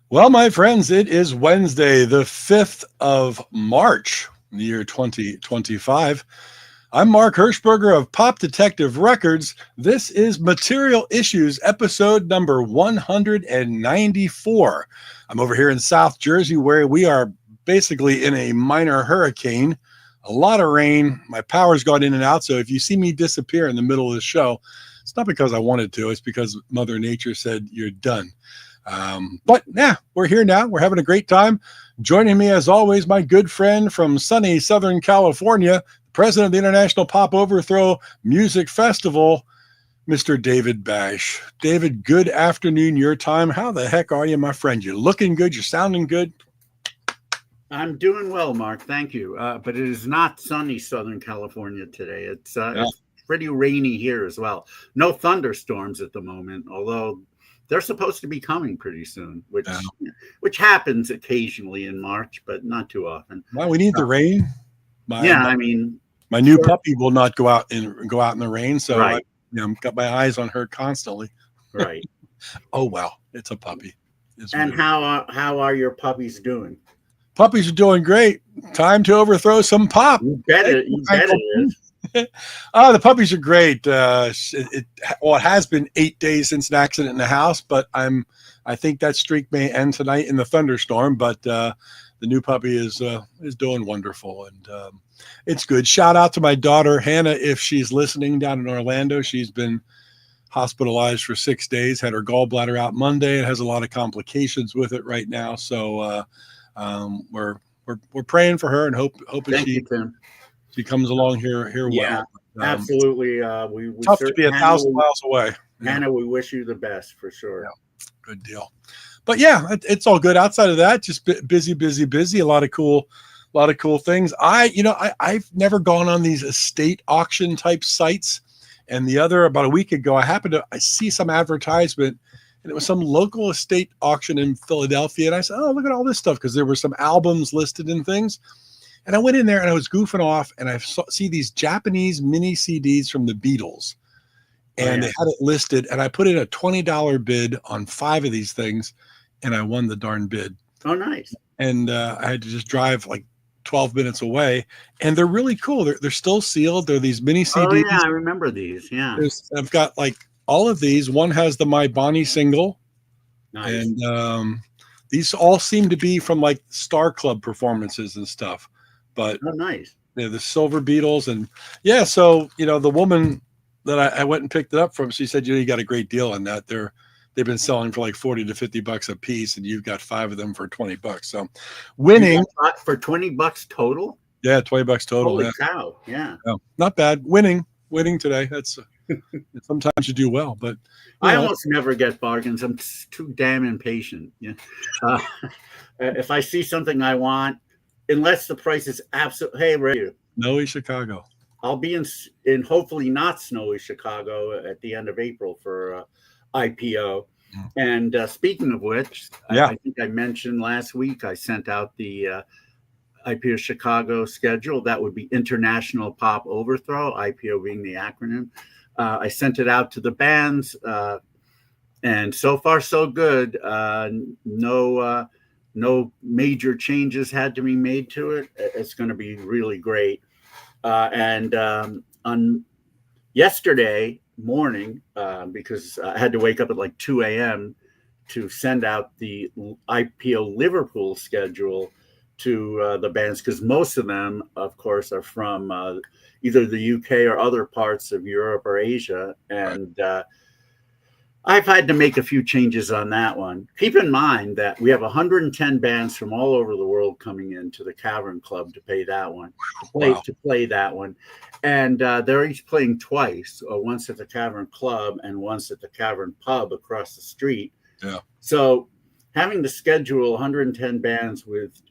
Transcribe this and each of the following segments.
Well, my friends, it is Wednesday, the 5th of March, the year 2025. I'm Mark Hershberger of Pop Detective Records. This is Material Issues, episode number 194. I'm over here in South Jersey where we are basically in a minor hurricane, a lot of rain. My power's gone in and out. So if you see me disappear in the middle of the show, it's not because I wanted to, it's because Mother Nature said, you're done. But we're here now. We're having a great time. Joining me, as always, my good friend from sunny Southern California, president of the International Pop Overthrow Music Festival, Mr. David Bash. David, good afternoon, your time. How the heck are you, my friend? You're looking good. You're sounding good. I'm doing well, Mark. Thank you. But it is not sunny Southern California today. It's pretty rainy here as well. No thunderstorms at the moment, although they're supposed to be coming pretty soon, which happens occasionally in March, but not too often. Well, we need the rain. My new puppy will not go out in the rain, so right. I've got my eyes on her constantly. Right. Oh well, it's a puppy. And how are your puppies doing? Puppies are doing great. Time to overthrow some pop. You bet it is. The puppies are great. It has been 8 days since an accident in the house, but I think that streak may end tonight in the thunderstorm. But the new puppy is doing wonderful, and it's good. Shout out to my daughter Hannah if she's listening down in Orlando. She's been hospitalized for 6 days. Had her gallbladder out Monday. It has a lot of complications with it right now. So we're praying for her and hoping she comes along here yeah, well. Absolutely. We tough to be 1,000 miles away. Hannah, we wish you the best for sure. Yeah, good deal. But it's all good. Outside of that, just busy. A lot of cool things. I've never gone on these estate auction type sites. And about a week ago, I see some advertisement, and it was some local estate auction in Philadelphia. And I said, oh, look at all this stuff, because there were some albums listed and things. And I went in there and I was goofing off, and I see these Japanese mini CDs from the Beatles, and they had it listed, and I put in a $20 bid on 5 of these things, and I won the darn bid. Oh, nice. And I had to just drive like 12 minutes away, and they're really cool. They're still sealed. They're these mini CDs. Oh, yeah, I remember these. Yeah. I've got like all of these. One has the My Bonnie single. Nice. And these all seem to be from like Star Club performances and stuff. But nice. They're the Silver Beatles. And so, the woman that I went and picked it up from, she said, you got a great deal on that. They've been selling for like $40 to $50 a piece, and you've got 5 of them for $20. So winning for $20 total. Yeah. $20 total. Holy cow. Yeah. Not bad. Winning today. That's sometimes you do well, but I almost never get bargains. I'm too damn impatient. Yeah. If I see something I want, unless the price is absolutely, hey, Ray, snowy Chicago. I'll be in hopefully not snowy Chicago at the end of April for IPO. And speaking of which, I think I mentioned last week, I sent out the IPO Chicago schedule. That would be International Pop Overthrow, IPO being the acronym. I sent it out to the bands, and so far so good. No major changes had to be made to it. It's going to be really great. And on yesterday morning, because I had to wake up at like 2 a.m. to send out the IPO Liverpool schedule to the bands, because most of them, of course, are from either the UK or other parts of Europe or Asia. And I've had to make a few changes on that one. Keep in mind that we have 110 bands from all over the world coming into the Cavern Club to play that one. To play that one. And they're each playing twice, once at the Cavern Club and once at the Cavern Pub across the street. Yeah. So having to schedule 110 bands with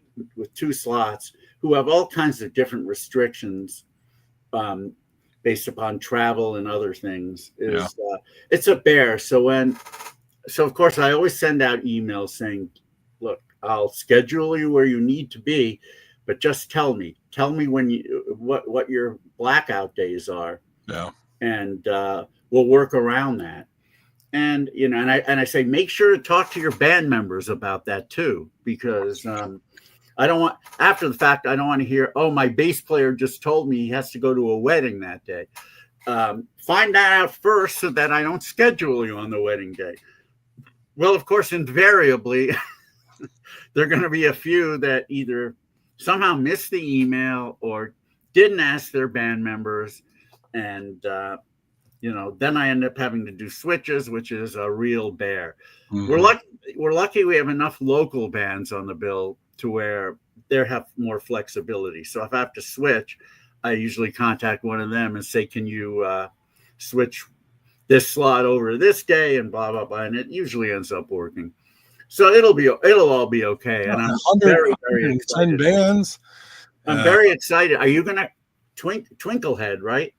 2 slots who have all kinds of different restrictions based upon travel and other things is it's a bear. So of course I always send out emails saying, look, I'll schedule you where you need to be, but just tell me when what your blackout days are. Yeah. And we'll work around that. And and I say, make sure to talk to your band members about that too, because I don't want, after the fact, I don't want to hear, oh, my bass player just told me he has to go to a wedding that day. Find that out first so that I don't schedule you on the wedding day. Well, of course, invariably, there are going to be a few that either somehow missed the email or didn't ask their band members. And, then I end up having to do switches, which is a real bear. Mm-hmm. We're lucky we have enough local bands on the bill to where they have more flexibility. So if I have to switch, I usually contact one of them and say, can you switch this slot over this day and blah, blah, blah. And it usually ends up working. So it'll all be okay. And I'm very, very excited. Bands. I'm very excited. Are you going to Twinklehead, right?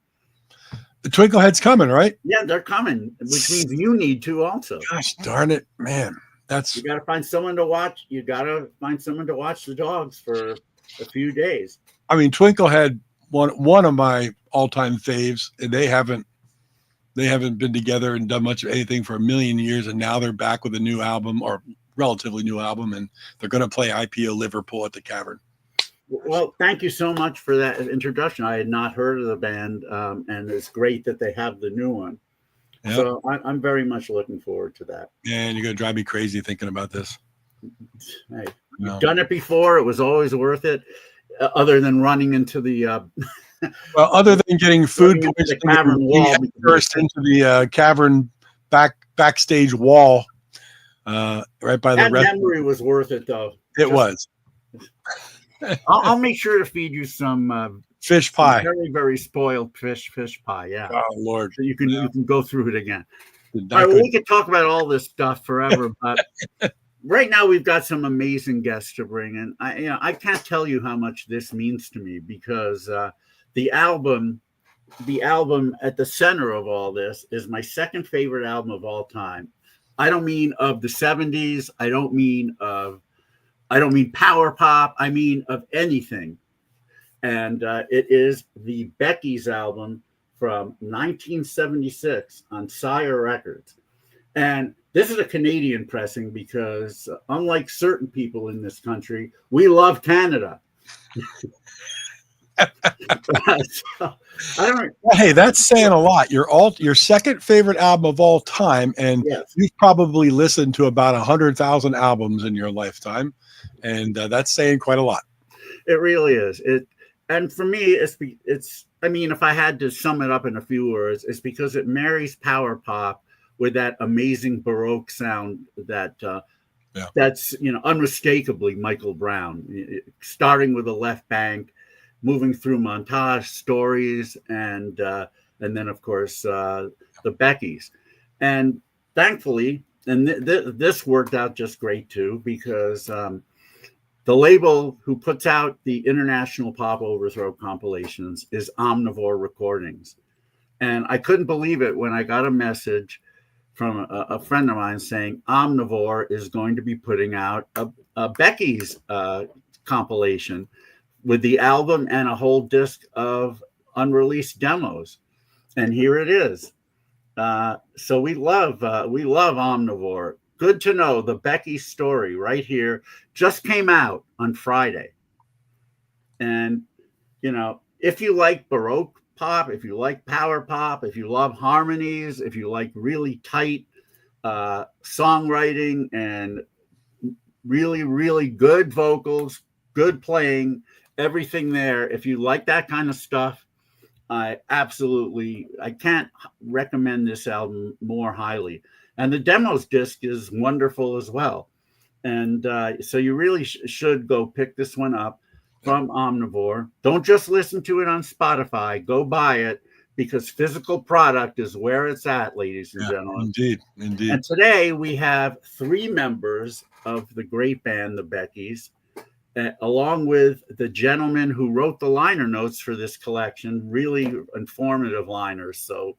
The Twinklehead's coming, right? Yeah, they're coming, which means you need to also. Gosh darn it, man. You got to find someone to watch. You got to find someone to watch the dogs for a few days. I mean, Twinklehead, one of my all-time faves, and they haven't been together and done much of anything for a million years, and now they're back with a new album, or relatively new album, and they're going to play IPO Liverpool at the Cavern. Well, thank you so much for that introduction. I had not heard of the band, and it's great that they have the new one. Yep. So I'm very much looking forward to that. And you're going to drive me crazy thinking about this. Hey, you've done it before. It was always worth it, other than running into the... well, other than getting food poisoning, the cavern wall, burst into the cavern backstage wall, right by the. That memory was worth it, though. It was. I'll make sure to feed you some fish pie. Very, very spoiled fish pie. Yeah. Oh Lord. So you can go through it again. All right, well, we could talk about all this stuff forever, but right now we've got some amazing guests to bring in. I can't tell you how much this means to me, because the album at the center of all this is my second favorite album of all time. I don't mean of the 70s. I don't mean power pop. I mean of anything. And it is the Beckies album from 1976 on Sire Records. And this is a Canadian pressing because unlike certain people in this country, we love Canada. Hey, that's saying a lot. Your second favorite album of all time, and yes, you've probably listened to about 100,000 albums in your lifetime, and that's saying quite a lot. It really is. And for me, it's. I mean, if I had to sum it up in a few words, it's because it marries power pop with that amazing Baroque sound that's unmistakably Michael Brown, starting with the left bank, moving through montage stories, and then of course the Beckies. And thankfully, and this worked out just great too, because the label who puts out the International Pop Overthrow compilations is Omnivore Recordings. And I couldn't believe it when I got a message from a friend of mine saying Omnivore is going to be putting out a Beckies compilation with the album and a whole disc of unreleased demos. And here it is. So we love Omnivore. Good to know. The Beckies story right here just came out on Friday. And, if you like Baroque pop, if you like power pop, if you love harmonies, if you like really tight songwriting and really, really good vocals, good playing, everything there. If you like that kind of stuff, I can't recommend this album more highly. And the demos disc is wonderful as well. And so you really should go pick this one up from Omnivore. Don't just listen to it on Spotify. Go buy it, because physical product is where it's at, ladies and gentlemen. Indeed. And today we have 3 members of the great band, the Beckies, along with the gentleman who wrote the liner notes for this collection, really informative liners. So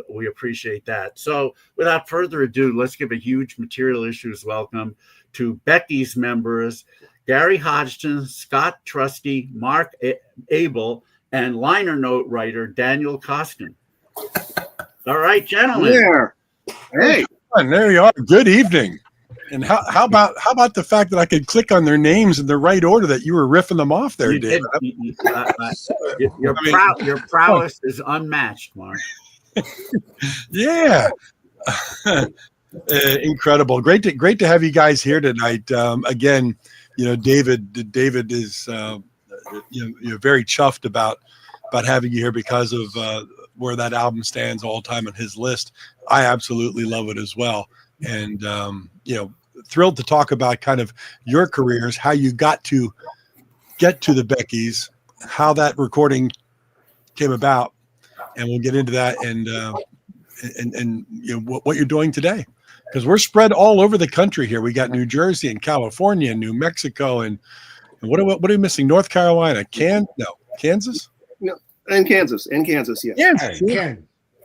we appreciate that. So without further ado, let's give a huge Material Issues welcome to Beckies members, Gary Hodgden, Scott Trusty, Mark Abel, and liner note writer Daniel Coston. All right, gentlemen. Yeah. Hey, And there you are. Good evening. And how about the fact that I could click on their names in the right order that you were riffing them off there, you David? did. Your prowess is unmatched, Mark. Yeah. Incredible. Great to have you guys here tonight. Again, David is very chuffed about having you here because of where that album stands all time on his list. I absolutely love it as well. And thrilled to talk about kind of your careers, how you got to get to the Beckies, how that recording came about, and we'll get into that and what you're doing today, because we're spread all over the country here. We got New Jersey and California and New Mexico and what are we missing? North Carolina, Kansas? No, and Kansas, yeah.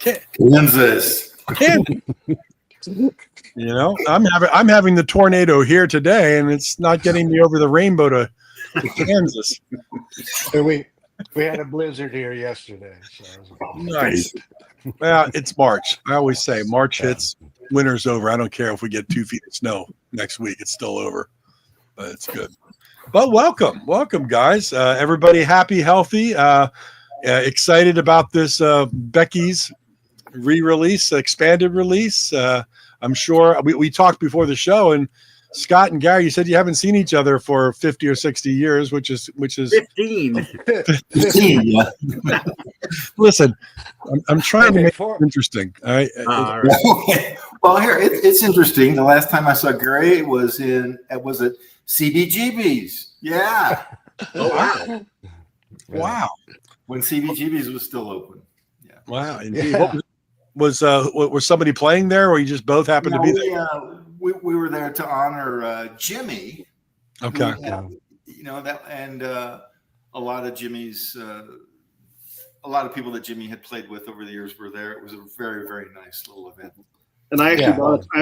Kansas. I'm having the tornado here today, and it's not getting me over the rainbow to Kansas. We had a blizzard here yesterday. So. Nice. Well, it's March. I always say March hits, winter's over. I don't care if we get 2 feet of snow next week; it's still over. But it's good. But welcome, guys. Everybody happy, healthy, excited about this Beckies re-release, expanded release. I'm sure we talked before the show, and Scott and Gary, you said you haven't seen each other for 50 or 60 years, which is 15. 15, yeah. Listen, I'm trying to make it interesting. All right. Okay. Well, here it's interesting. The last time I saw Gary was at CBGB's. Yeah. Oh Wow. When CBGB's was still open. Yeah. Wow. Indeed. Yeah. Was somebody playing there, or you just both happened to be there? We were there to honor Jimmy. Okay. A lot of Jimmy's, a lot of people that Jimmy had played with over the years were there. It was a very, very nice little event. And I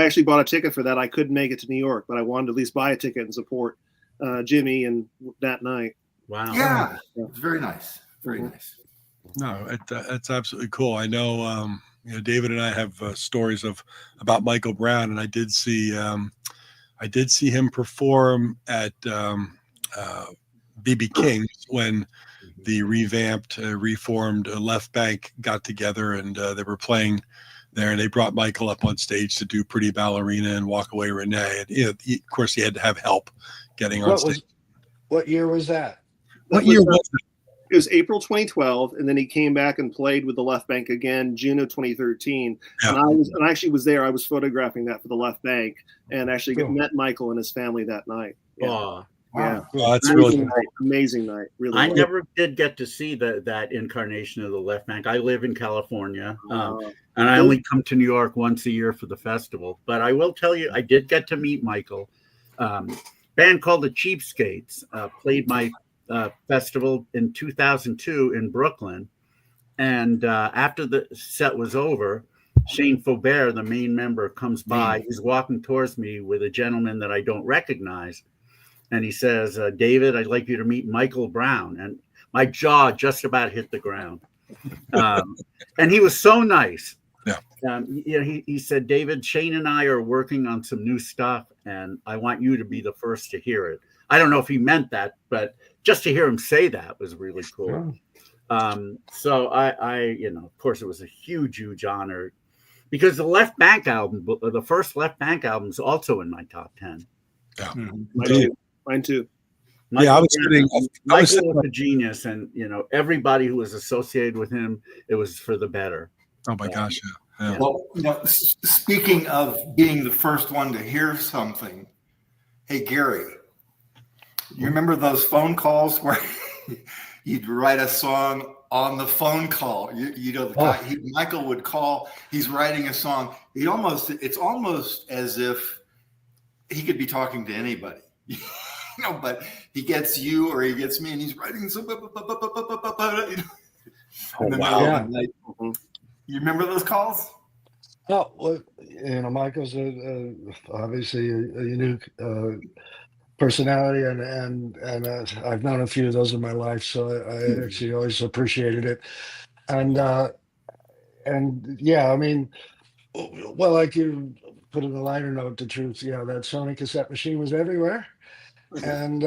actually bought a ticket for that. I couldn't make it to New York, but I wanted to at least buy a ticket and support Jimmy and that night. Wow. Yeah, it was very nice. Very nice. No, it's absolutely cool. I know. David and I have stories about Michael Brown, and I did see him perform at BB King's when the revamped, reformed Left Bank got together, and they were playing there, and they brought Michael up on stage to do Pretty Ballerina and Walk Away Renee. And of course, he had to have help getting on stage. What year was that? What year was it? It was April 2012, and then he came back and played with the Left Bank again June of 2013. Yeah. And I actually was there. I was photographing that for the Left Bank, and actually met Michael and his family that night. Yeah. Oh, yeah. Wow, that's amazing night. Really, I never did get to see that incarnation of the Left Bank. I live in California, and I only come to New York once a year for the festival. But I will tell you, I did get to meet Michael. Band called the Cheapskates played my festival in 2002 in Brooklyn, and after the set was over, Shane Faubert, the main member, comes by. He's walking towards me with a gentleman that I don't recognize, and he says, David, I'd like you to meet Michael Brown. And my jaw just about hit the ground. And he was so nice. Yeah. He said, David, Shane and I are working on some new stuff, and I want you to be the first to hear it. I don't know if he meant that, but just to hear him say that was really cool. So I of course, it was a huge honor, because the Left Bank album, the first Left Bank album, is also in my top 10. Yeah. Mine too. I was Michael was a genius, and everybody who was associated with him, it was for the better. Oh my gosh! Yeah. Well, speaking of being the first one to hear something, hey Gary, you remember those phone calls where you'd write a song on the phone call? Michael would call. He's writing a song. It's almost as if he could be talking to anybody. But he gets you or he gets me, and he's writing some. Oh, wow! You remember those calls? Oh, well, Michael's obviously a unique personality, and I've known a few of those in my life, so I actually always appreciated it. And yeah, I mean, Well, like you put in the liner note, the truth, yeah, that Sony cassette machine was everywhere. And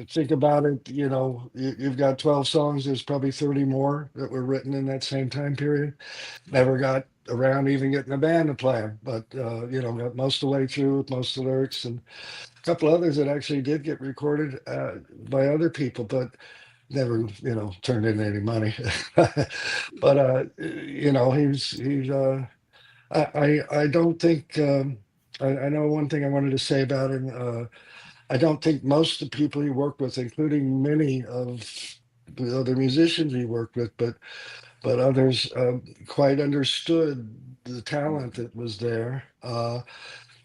think about it, you've got 12 songs. There's probably 30 more that were written in that same time period. Never got around even getting a band to play them, but got most of the way through with most of the lyrics, and a couple others that actually did get recorded by other people, but never turned into any money. But I don't think I know one thing I wanted to say about him. I don't think most of the people he worked with, including many of the other musicians he worked with, but others quite understood the talent that was there.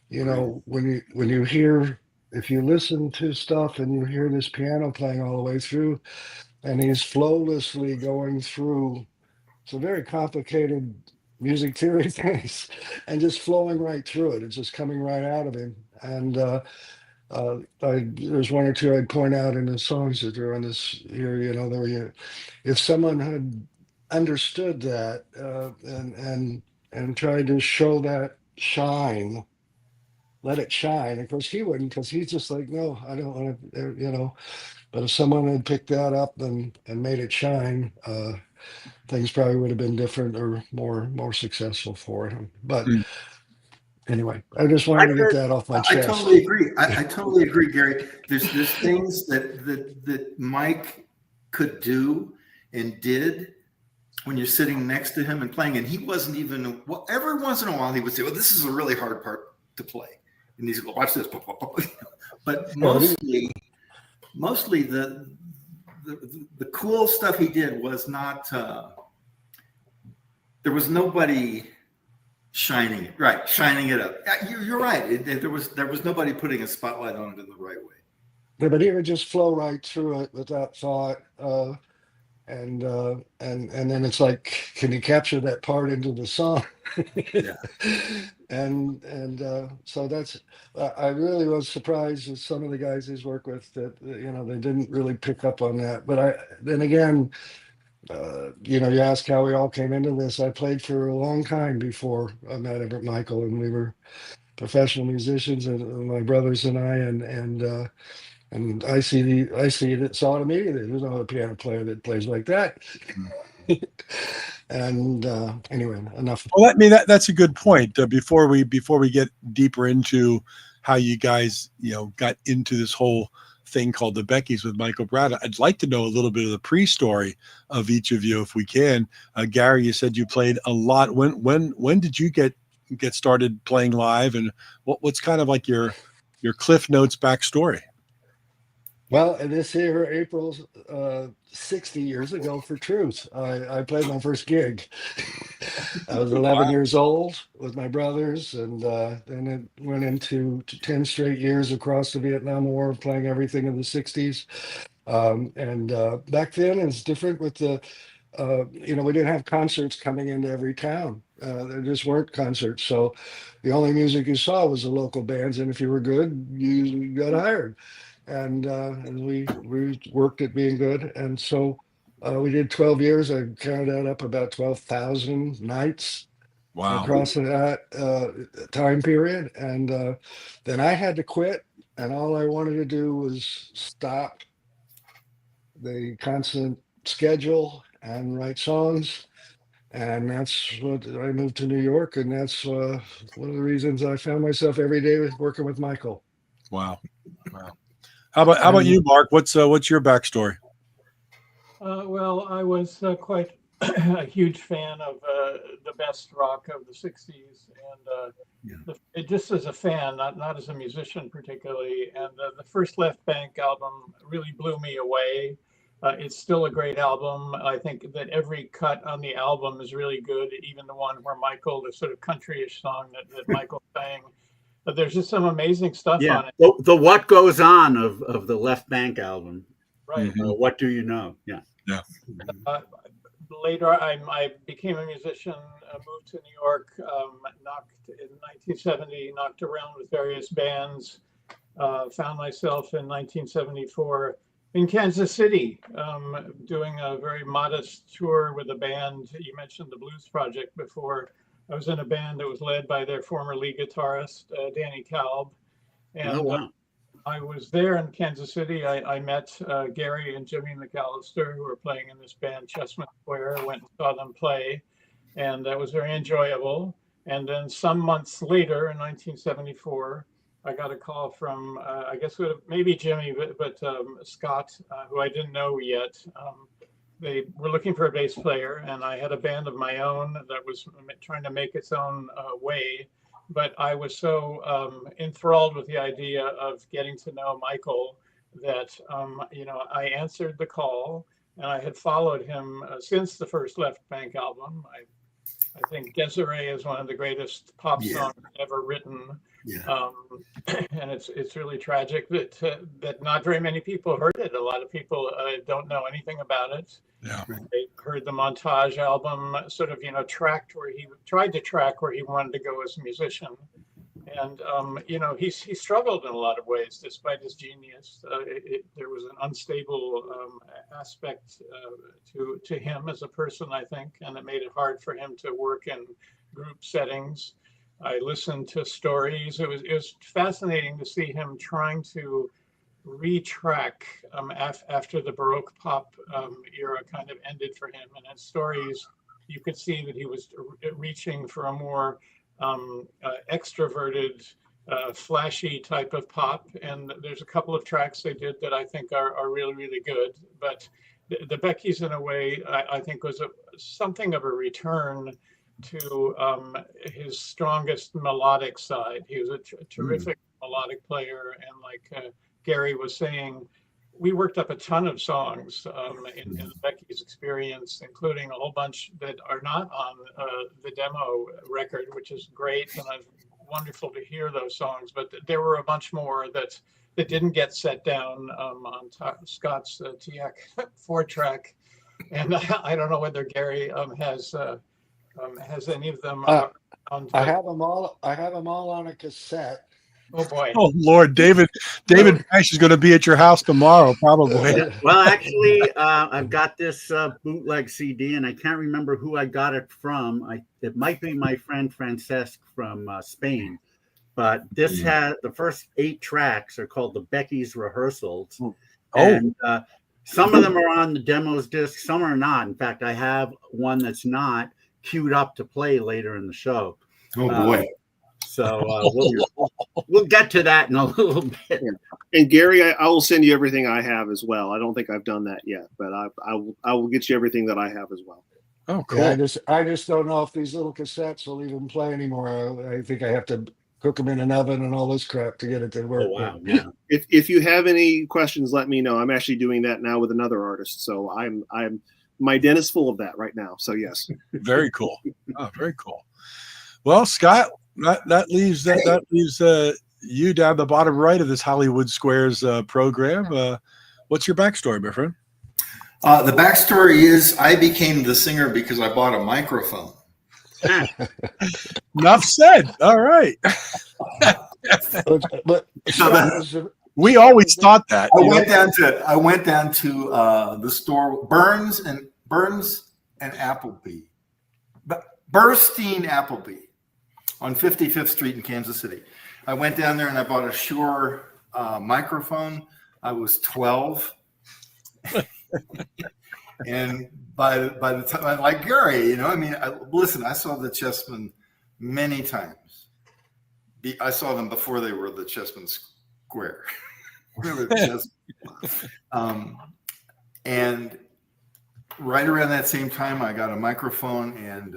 When you hear, if you listen to stuff and you hear this piano playing all the way through, and he's flawlessly going through some very complicated music theory things and just flowing right through it. It's just coming right out of him. And there's one or two I'd point out in the songs that are on this here. If someone had understood that and tried to show that shine, let it shine. Of course, he wouldn't, because he's just like, no, I don't want to, But if someone had picked that up and made it shine, things probably would have been different or more successful for him. But anyway, I just wanted to get that off my chest. I totally agree. I totally agree, Gary. There's things that Mike could do and did when you're sitting next to him and playing, and he wasn't even, well, every once in a while he would say, well, this is a really hard part to play. And he's like, watch this. But mostly the cool stuff he did was not, there was nobody shining it up. You're right. There was nobody putting a spotlight on it in the right way. Yeah, but he would just flow right through it without thought. And then it's like, can you capture that part into the song? Yeah. and so that's, I really was surprised with some of the guys he's worked with that they didn't really pick up on that. But then again, you ask how we all came into this. I played for a long time before I met Michael, and we were professional musicians, and my brothers and I, and I saw it immediately. There's no other piano player that plays like that. And anyway, enough. Well, that's a good point. Before we get deeper into how you guys got into this whole thing called the Beckies with Michael Brad, I'd like to know a little bit of the pre-story of each of you, if we can. Gary, you said you played a lot. When did you get started playing live, and what's kind of like your Cliff Notes backstory? Well, this here, April 60 years ago for Truth, I played my first gig. I was 11 years old with my brothers, and then it went into 10 straight years across the Vietnam War, playing everything in the 60s. And back then, it's different with the, we didn't have concerts coming into every town. There just weren't concerts. So the only music you saw was the local bands, and if you were good, you got hired. And we worked at being good, and so we did 12 years. I counted that up, about 12,000 nights. Wow. Across that time period, and then I had to quit, and all I wanted to do was stop the constant schedule and write songs, and that's what I moved to New York, and that's one of the reasons I found myself every day working with Michael. Wow. How about you, Mark? What's your backstory? Well, I was quite a huge fan of the best rock of the 60s, and just as a fan, not as a musician particularly. And the first Left Bank album really blew me away. It's still a great album. I think that every cut on the album is really good, even the one where Michael, the sort of countryish song that Michael sang. But there's just some amazing stuff on it. The What Goes On of the Left Bank album. Right. What Do You Know? Yeah. Later, I became a musician, moved to New York, in 1970, knocked around with various bands, found myself in 1974 in Kansas City, doing a very modest tour with a band. You mentioned the Blues Project before. I was in a band that was led by their former lead guitarist, Danny Kalb. And Oh, wow. I was there in Kansas City. I met Gary and Jimmy McAllister, who were playing in this band, Chessman Square. Went and saw them play, and that was very enjoyable. And then some months later, in 1974, I got a call from, I guess maybe Jimmy, but Scott, who I didn't know yet. They were looking for a bass player, and I had a band of my own that was trying to make its own way. But I was so enthralled with the idea of getting to know Michael that, I answered the call, and I had followed him since the first Left Bank album. I think Desiree is one of the greatest pop songs ever written. Yeah. And it's really tragic that not very many people heard it. A lot of people don't know anything about it. Yeah. They heard the Montage album, sort of, tracked where he tried to track where he wanted to go as a musician. And, he struggled in a lot of ways, despite his genius. There was an unstable aspect to him as a person, I think, and it made it hard for him to work in group settings. I listened to stories. It was fascinating to see him trying to retrack after the Baroque pop era kind of ended for him. And in stories, you could see that he was reaching for a more extroverted, flashy type of pop. And there's a couple of tracks they did that I think are really, really good. But the Beckies, in a way, I think was something of a return to his strongest melodic side. He was a terrific melodic player, and like Gary was saying, we worked up a ton of songs in Becky's experience, including a whole bunch that are not on the demo record, which is great, and it's wonderful to hear those songs. But there were a bunch more that didn't get set down on Scott's TIAC 4-track, and I don't know whether Gary has any of them. I have them all. I have them all on a cassette. Oh boy! Oh Lord, David Nash is going to be at your house tomorrow, probably. Well, actually, I've got this bootleg CD, and I can't remember who I got it from. It might be my friend Francesc from Spain, but this has the first 8 tracks are called the Beckies rehearsals. And some of them are on the demos disc, some are not. In fact, I have one that's not queued up to play later in the show. Oh boy. So we'll get to that in a little bit. And Gary, I will send you everything I have as well. I don't think I've done that yet, but I will get you everything that I have as well. Oh, cool. Yeah, I just don't know if these little cassettes will even play anymore. I think I have to cook them in an oven and all this crap to get it to work. Oh, wow. Yeah. If you have any questions, let me know. I'm actually doing that now with another artist, so my den is full of that right now. So yes. Very cool. Oh, very cool. Well, Scott, that leaves you down the bottom right of this Hollywood Squares program. What's your backstory, my friend? The backstory is I became the singer because I bought a microphone. Enough said. All right. But we always thought that. I went down to the store Burns and Appleby, Burstein Appleby on 55th Street in Kansas City. I went down there and I bought a Shure microphone. I was 12. And by the time, like Gary, I saw the Chessmen many times. I saw them before they were the Chessmen Square. And right around that same time, I got a microphone, and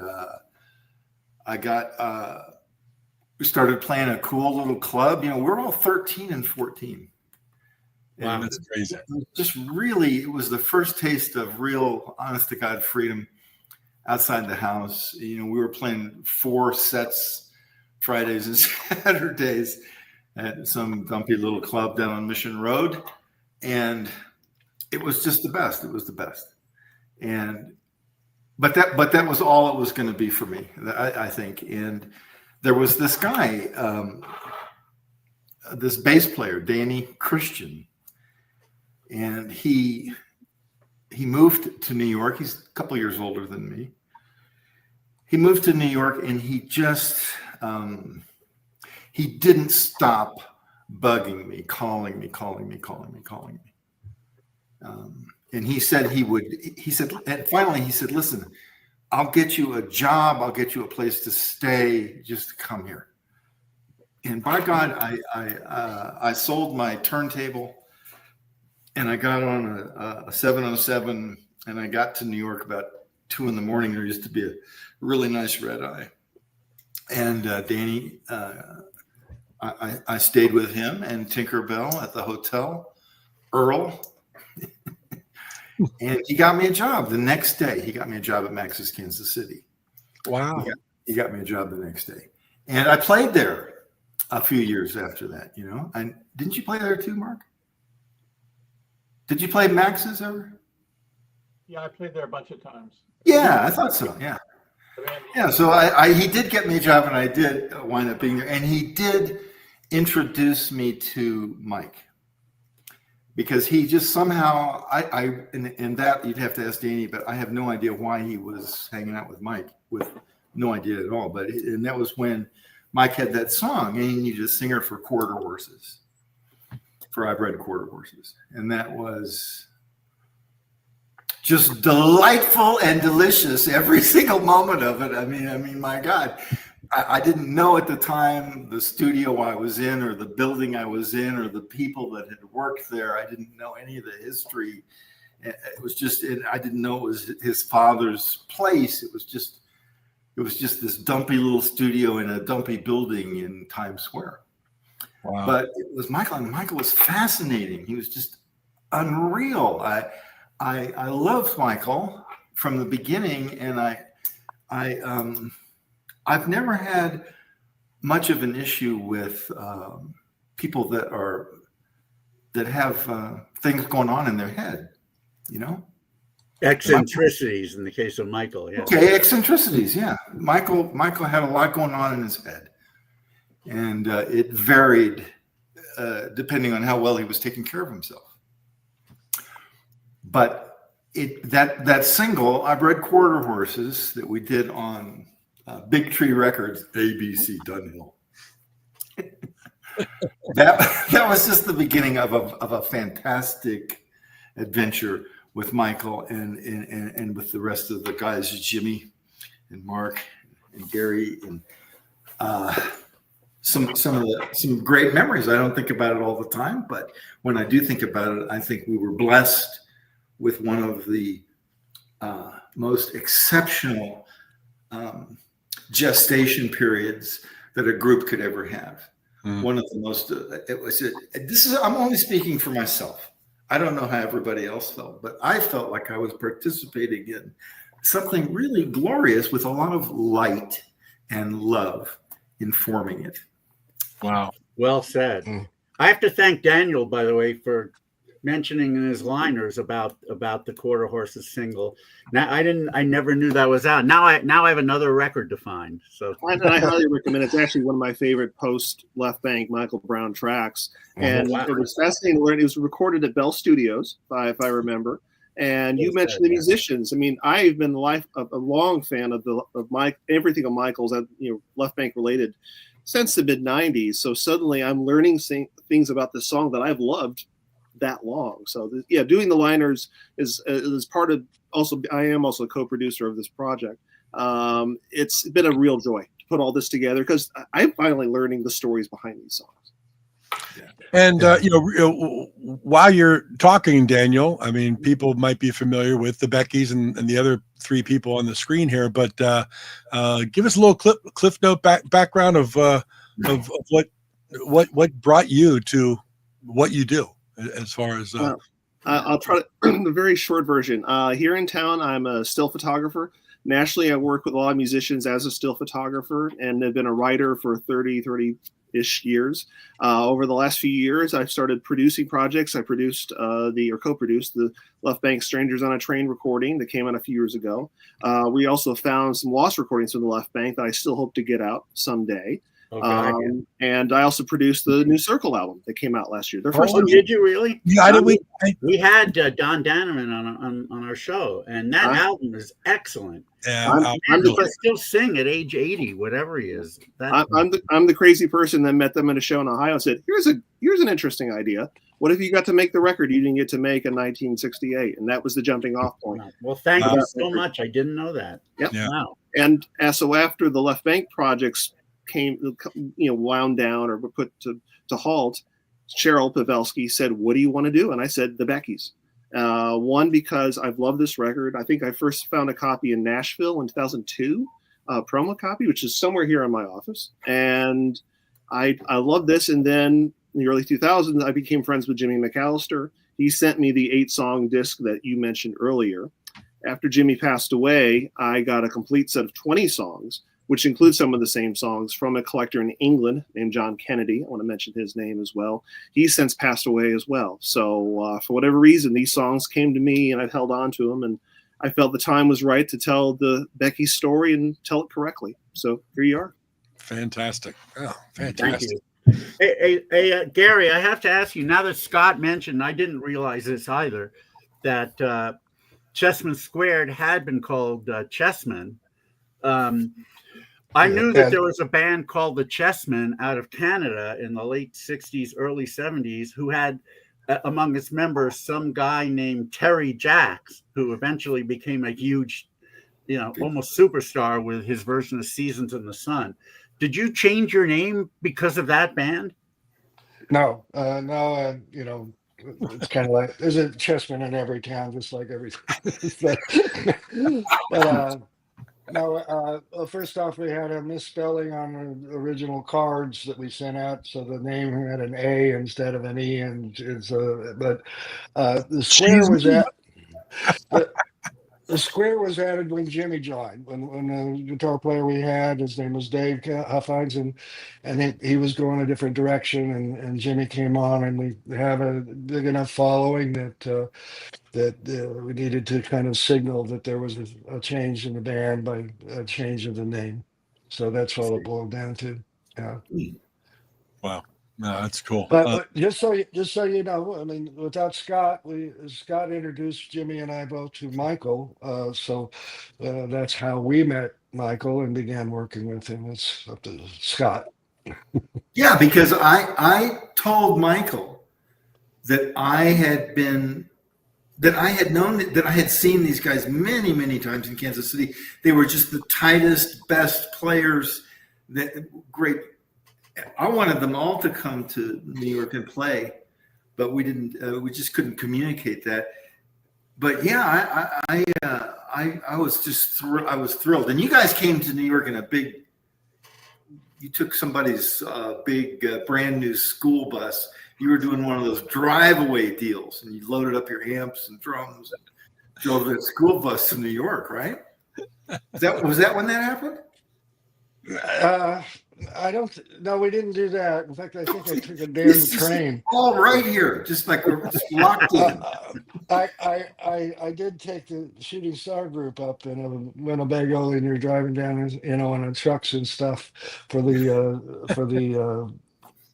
we started playing a cool little club. We're all 13 and 14. Wow, that's crazy. It was the first taste of real, honest to God freedom outside the house. We were playing 4 sets Fridays and Saturdays at some dumpy little club down on Mission Road. And it was just the best. It was the best. But that was all it was going to be for me, I think. And there was this guy, this bass player, Danny Christian, and he moved to New York. He's a couple years older than me. He moved to New York, and he just he didn't stop bugging me, calling me. And he said and finally he said, listen, I'll get you a job. I'll get you a place to stay. Just come here. And by God, I sold my turntable, and I got on a 707, and I got to New York about 2 a.m. There used to be a really nice red eye. And Danny, I stayed with him and Tinkerbell at the hotel, Earl. And he got me a job the next day. He got me a job at Max's Kansas City. Wow. He got me a job the next day. And I played there a few years after that, you know. And didn't you play there too, Mark? Did you play Max's ever? Yeah, I played there a bunch of times. Yeah, I thought so. Yeah. Yeah, so he did get me a job, and I did wind up being there. And he did introduce me to Mike. Because he just somehow, and that you'd have to ask Danny, but I have no idea why he was hanging out with Mike, with no idea at all. And that was when Mike had that song, and he needed a singer for quarter horses, for I Bred Quarter Horses. And that was just delightful and delicious, every single moment of it. I mean, my God. I didn't know at the time the studio I was in, or the building I was in, or the people that had worked there. I didn't know any of the history. It was just, I didn't know it was his father's place. It was just this dumpy little studio in a dumpy building in Times Square. Wow. But it was Michael, and Michael was fascinating. He was just unreal. I loved Michael from the beginning, and I've never had much of an issue with people that have things going on in their head, you know? Eccentricities in the case of Michael. Yeah. Okay, eccentricities. Yeah, Michael had a lot going on in his head, and it varied depending on how well he was taking care of himself. But that single, I Bred Quarter Horses, that we did on Big Tree Records, ABC Dunhill. that was just the beginning of a fantastic adventure with Michael and with the rest of the guys, Jimmy and Mark and Gary, and some great memories. I don't think about it all the time, but when I do think about it, I think we were blessed with one of the most exceptional gestation periods that a group could ever have. One of the most, I'm only speaking for myself. I don't know how everybody else felt, but I felt like I was participating in something really glorious with a lot of light and love informing it. Wow. Well said. I have to thank Daniel, by the way, for mentioning in his liners about the Quarter Horses single. Now I never knew that was out. Now I have another record to find. So I highly recommend it. It's actually one of my favorite post Left Bank Michael Brown tracks. And it was fascinating to learn. It was recorded at Bell Studios, if I remember. And you mentioned the musicians. I mean, I've been a long fan of Mike, everything of Michael's, Left Bank related since the mid '90s. So suddenly I'm learning things about this song that I've loved that long. So doing the liners is part of. Also, I am also a co-producer of this project. It's been a real joy to put all this together because I'm finally learning the stories behind these songs. And while you're talking, Daniel, I mean, people might be familiar with the Beckies and the other three people on the screen here, but give us a little cliff note background of what brought you to what you do. As far as I'll try the very short version. Here in town, I'm a still photographer. Nationally, I work with a lot of musicians as a still photographer, and have been a writer for 30-ish years. Over the last few years, I've started producing projects. I produced co-produced the Left Bank Strangers on a Train recording that came out a few years ago. We also found some lost recordings from the Left Bank that I still hope to get out someday. Okay. And I also produced the New Circle album that came out last year. Their first. Oh, did you really? Yeah, we had Don Danneman on our show, and that album is excellent. Yeah, he can still sing at age 80, whatever he is. I'm the crazy person that met them at a show in Ohio and said, here's an interesting idea. What if you got to make the record you didn't get to make in 1968? And that was the jumping off point. Well, thank you so much. I didn't know that. Yep. Yeah. Wow. And so after the Left Bank projects came, wound down or were put to halt, Cheryl Pavelski said, what do you want to do? And I said, the Beckies. One, because I've loved this record. I think I first found a copy in Nashville in 2002, a promo copy, which is somewhere here in my office. And I love this. And then in the early 2000s, I became friends with Jimmy McAllister. He sent me the 8-song disc that you mentioned earlier. After Jimmy passed away, I got a complete set of 20 songs, which includes some of the same songs from a collector in England named John Kennedy. I want to mention his name as well. He's since passed away as well. So for whatever reason, these songs came to me and I've held on to them. And I felt the time was right to tell the Becky story and tell it correctly. So here you are. Fantastic. Oh, fantastic. Thank you. Hey, Gary, I have to ask you, now that Scott mentioned, I didn't realize this either, that Chessman Squared had been called Chessmen. I knew that there was a band called the Chessmen out of Canada in the late 60s, early 70s, who had among its members some guy named Terry Jacks, who eventually became a huge, almost superstar with his version of Seasons in the Sun. Did you change your name because of that band? No, it's kind of like there's a Chessman in every town, just like everything. No, first off, we had a misspelling on the original cards that we sent out, so the name had an A instead of an E, and the square was at. The square was added when Jimmy joined. When the guitar player we had, his name was Dave Huffines, and he was going a different direction, and Jimmy came on, and we have a big enough following that we needed to kind of signal that there was a change in the band by a change of the name. So that's all it boiled down to. Yeah. Wow. No, that's cool. But just so you know, I mean, without Scott, Scott introduced Jimmy and I both to Michael. So that's how we met Michael and began working with him. It's up to Scott. Yeah, because I told Michael that I had seen these guys many, many times in Kansas City. They were just the tightest, best players. Great. I wanted them all to come to New York and play, but we didn't. We just couldn't communicate that. But yeah, I was just I was thrilled. And you guys came to New York in a big. You took somebody's big brand new school bus. You were doing one of those drive-away deals, and you loaded up your amps and drums and drove the school bus to New York, right? Was that when that happened? I don't. No, we didn't do that. In fact, I think I took a damn train. All right here, just like we're just locked in. I did take the Shooting Star group up in a Winnebago, and you're driving down, on the trucks and stuff for the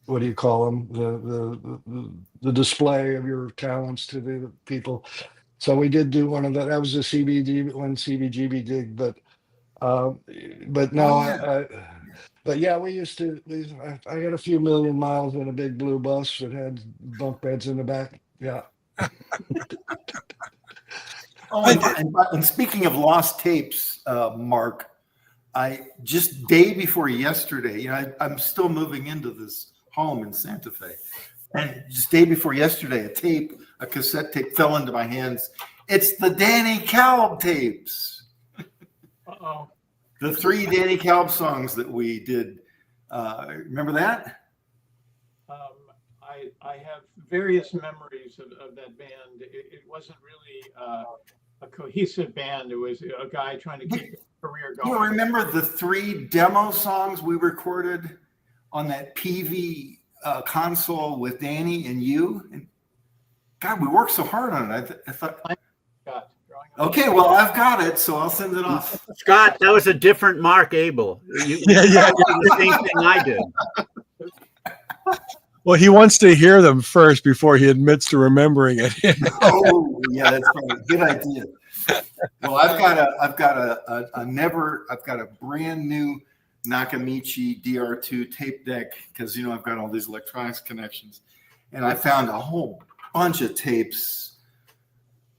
what do you call them? The display of your talents to the people. So we did do one of that. That was a CBGB gig, but no. Oh, yeah. But yeah, we used to. I got a few million miles in a big blue bus that had bunk beds in the back. Yeah. And speaking of lost tapes, Mark, I just day before yesterday, I'm still moving into this home in Santa Fe, and just day before yesterday, a cassette tape fell into my hands. It's the Danny Kalb tapes. Uh-oh. The 3 Danny Kalb songs that we did. Remember that? I have various memories of that band. It wasn't really a cohesive band. It was a guy trying to keep his career going. You remember the 3 demo songs we recorded on that PV console with Danny and you? And God, we worked so hard on it. I thought. God, growing Okay, well, I've got it, so I'll send it off. Scott, that was a different Mark Abel. You Yeah. the same thing I did. Well, he wants to hear them first before he admits to remembering it. Oh, yeah, that's right. Good idea. Well, I've got a brand new Nakamichi DR2 tape deck because I've got all these electronics connections, and I found a whole bunch of tapes,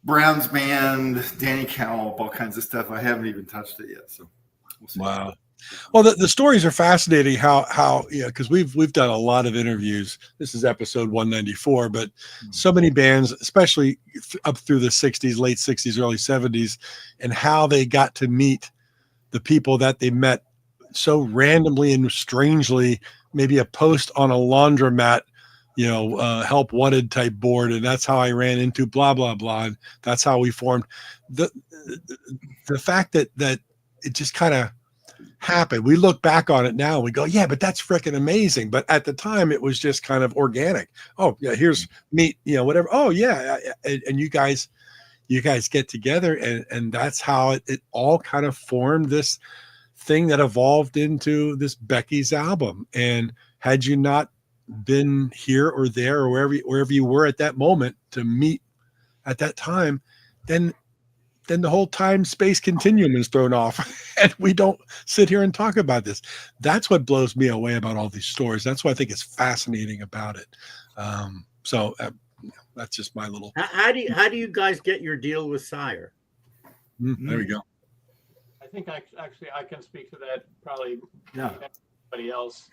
Brown's Band, Danny Cowell, all kinds of stuff. I haven't even touched it yet, so we'll see. Wow. Well, the stories are fascinating. How because we've done a lot of interviews. This is episode 194, but so many bands, especially up through the 60s, late 60s, early 70s, and how they got to meet the people that they met so randomly and strangely, maybe a post on a laundromat, help wanted type board, and that's how I ran into blah blah blah, and that's how we formed. The fact that it just kind of happened. We look back on it now and we go, yeah, but that's freaking amazing. But at the time it was just kind of organic. Oh yeah, here's meat, whatever. Oh yeah. And you guys get together and that's how it all kind of formed this thing that evolved into this Beckies album. And had you not been here or there or wherever you were at that moment to meet at that time, then the whole time-space continuum is thrown off and we don't sit here and talk about this. That's what blows me away about all these stories. That's what I think is fascinating about it. So that's just my little... How do you guys get your deal with Sire? There we go. I think I can speak to that probably. Yeah. Anybody else.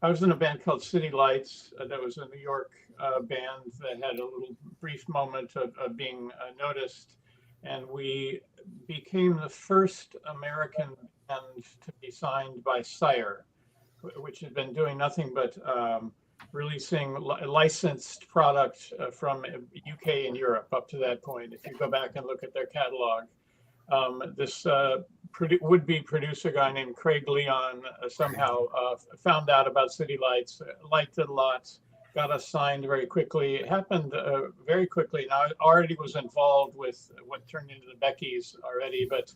I was in a band called City Lights. That was a New York band that had a little brief moment of being noticed. And we became the first American band to be signed by Sire, which had been doing nothing but releasing licensed product from UK and Europe up to that point. If you go back and look at their catalog, this would-be producer guy named Craig Leon somehow found out about City Lights, liked it a lot, got us signed very quickly. It happened very quickly. Now, I already was involved with what turned into the Beckies already, but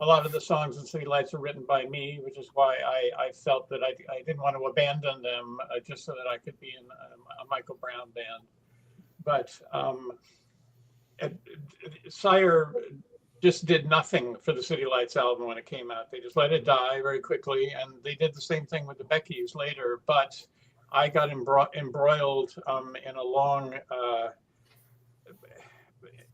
a lot of the songs in City Lights are written by me, which is why I felt that I didn't want to abandon them just so that I could be in a Michael Brown band. But Sire just did nothing for the City Lights album when it came out. They just let it die very quickly, and they did the same thing with the Beckies later, but I got embroiled in a long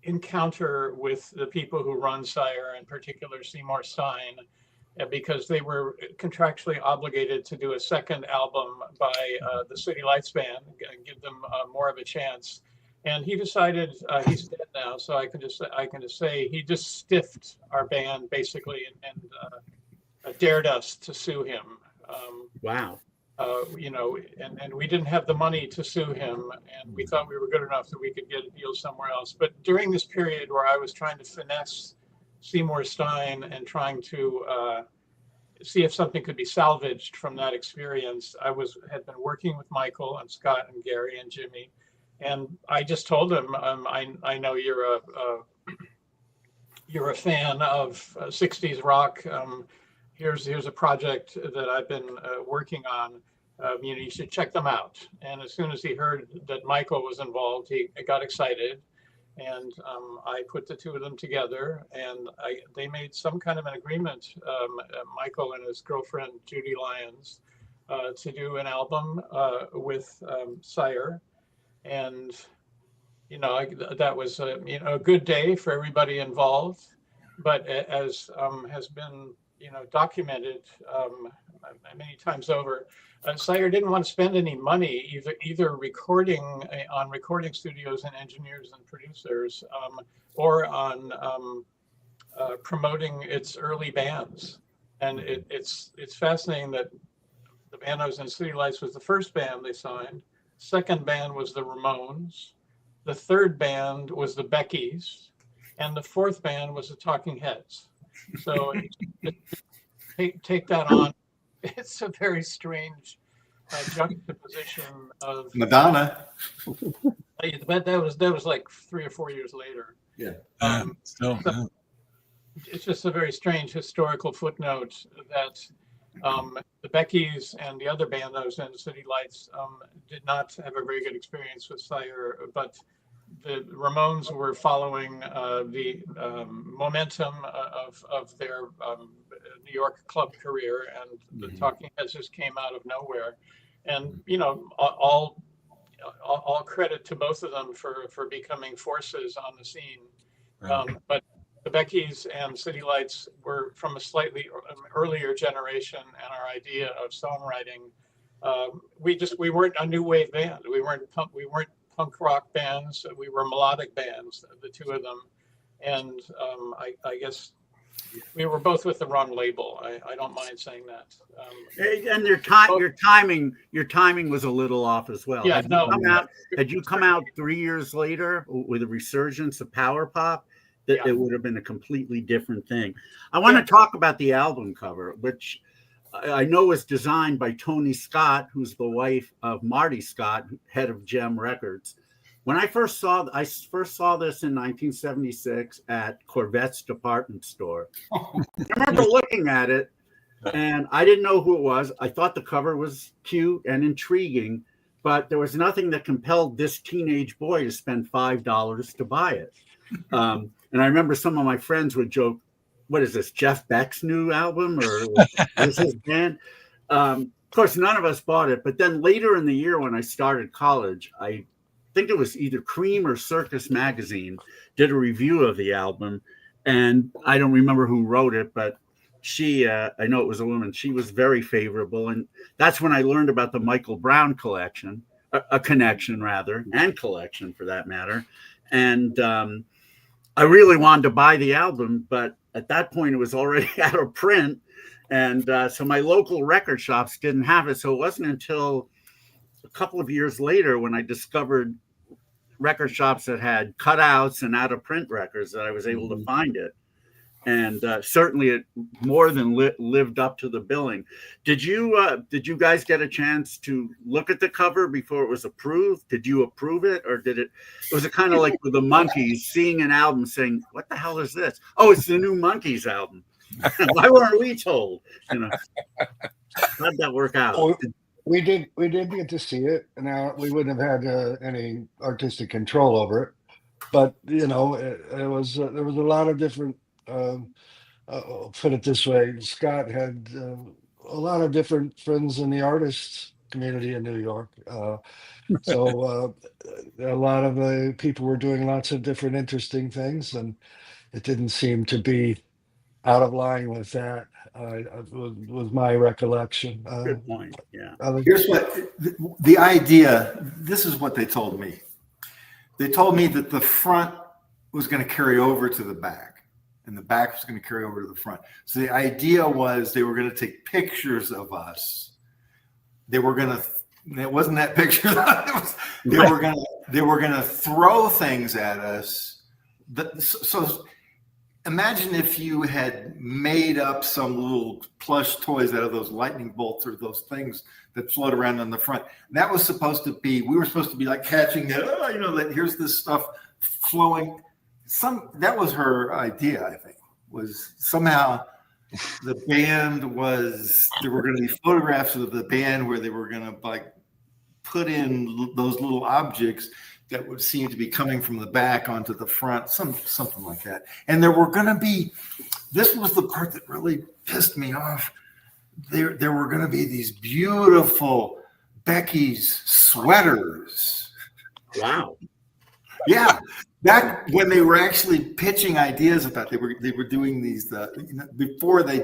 encounter with the people who run Sire, in particular Seymour Stein, because they were contractually obligated to do a second album by the City Lights band and give them more of a chance. And he decided, he's dead now, so I can just say he just stiffed our band basically and dared us to sue him. Wow. And we didn't have the money to sue him, and we thought we were good enough that we could get a deal somewhere else. But during this period where I was trying to finesse Seymour Stein and trying to see if something could be salvaged from that experience, I had been working with Michael and Scott and Gary and Jimmy, and I just told him, I know you're a fan of 60s rock. Here's a project that I've been working on. You should check them out. And as soon as he heard that Michael was involved, he got excited, and I put the two of them together, and they made some kind of an agreement, Michael and his girlfriend Judy Lyons, to do an album with Sire, and that was a good day for everybody involved. But as has been documented many times over, Sire didn't want to spend any money either recording on recording studios and engineers and producers, or on promoting its early bands. And it's fascinating that the band I was in, City Lights, was the first band they signed. Second band was the Ramones. The third band was the Beckies, and the fourth band was the Talking Heads. So take that on. It's a very strange juxtaposition of Madonna. But that was like 3 or 4 years later. Yeah. it's just a very strange historical footnote that the Beckies and the other band that was in City Lights did not have a very good experience with Sire, but the Ramones were following the momentum of their New York club career, and the Talking Heads just came out of nowhere. And, you know, all credit to both of them for becoming forces on the scene. But the Beckies and City Lights were from a slightly earlier generation, and our idea of songwriting, we weren't a new wave band. We weren't punk rock bands. We were melodic bands, the two of them, and I guess we were both with the wrong label. I don't mind saying that. And your timing was a little off as well. Yeah, Had you come out 3 years later with a resurgence of power pop, that it would have been a completely different thing. I want to talk about the album cover, which I know was designed by Tony Scott, who's the wife of Marty Scott, head of Gem Records. When I first saw this in 1976 at Corvette's department store. I remember looking at it, and I didn't know who it was. I thought the cover was cute and intriguing, but there was nothing that compelled this teenage boy to spend $5 to buy it. And I remember some of my friends would joke, "What is this, Jeff Beck's new album, or is his band?" Of course, none of us bought it. But then later in the year, when I started college, I think it was either Cream or Circus Magazine did a review of the album, and I don't remember who wrote it, but she, I know it was a woman. She was very favorable, and that's when I learned about the Michael Brown collection, a connection rather, and collection for that matter, and I really wanted to buy the album, but at that point it was already out of print. And so my local record shops didn't have it. So it wasn't until a couple of years later when I discovered record shops that had cutouts and out of print records that I was able to find it. And certainly it more than lived up to the billing. Did you guys get a chance to look at the cover before it was approved? Did you approve it, or was it kind of like with the Monkees, seeing an album saying, "What the hell is this? Oh, it's the new Monkees album." Why weren't we told? You know, how'd that work out? We did get to see it. Now we wouldn't have had any artistic control over it, but you know, there was a lot of different. I'll put it this way: Scott had a lot of different friends in the artists community in New York, so a lot of the people were doing lots of different interesting things, and it didn't seem to be out of line with that. Was my recollection. Good point. Yeah. Here's what the idea. This is what they told me. They told me that the front was going to carry over to the back, and the back was going to carry over to the front. So the idea was they were going to take pictures of us. They were going to. It wasn't that picture. They were going to throw things at us. So imagine if you had made up some little plush toys out of those lightning bolts or those things that float around on the front. That was supposed to be. We were supposed to be like catching it. Oh, you know, that here's this stuff flowing. That was her idea, I think, was somehow the band there were going to be photographs of the band where they were going to like put in those little objects that would seem to be coming from the back onto the front, something like that. And there were going to be, this was the part that really pissed me off. There were going to be these beautiful Beckies sweaters. Wow. Yeah. Back when they were actually pitching ideas about they were doing these before they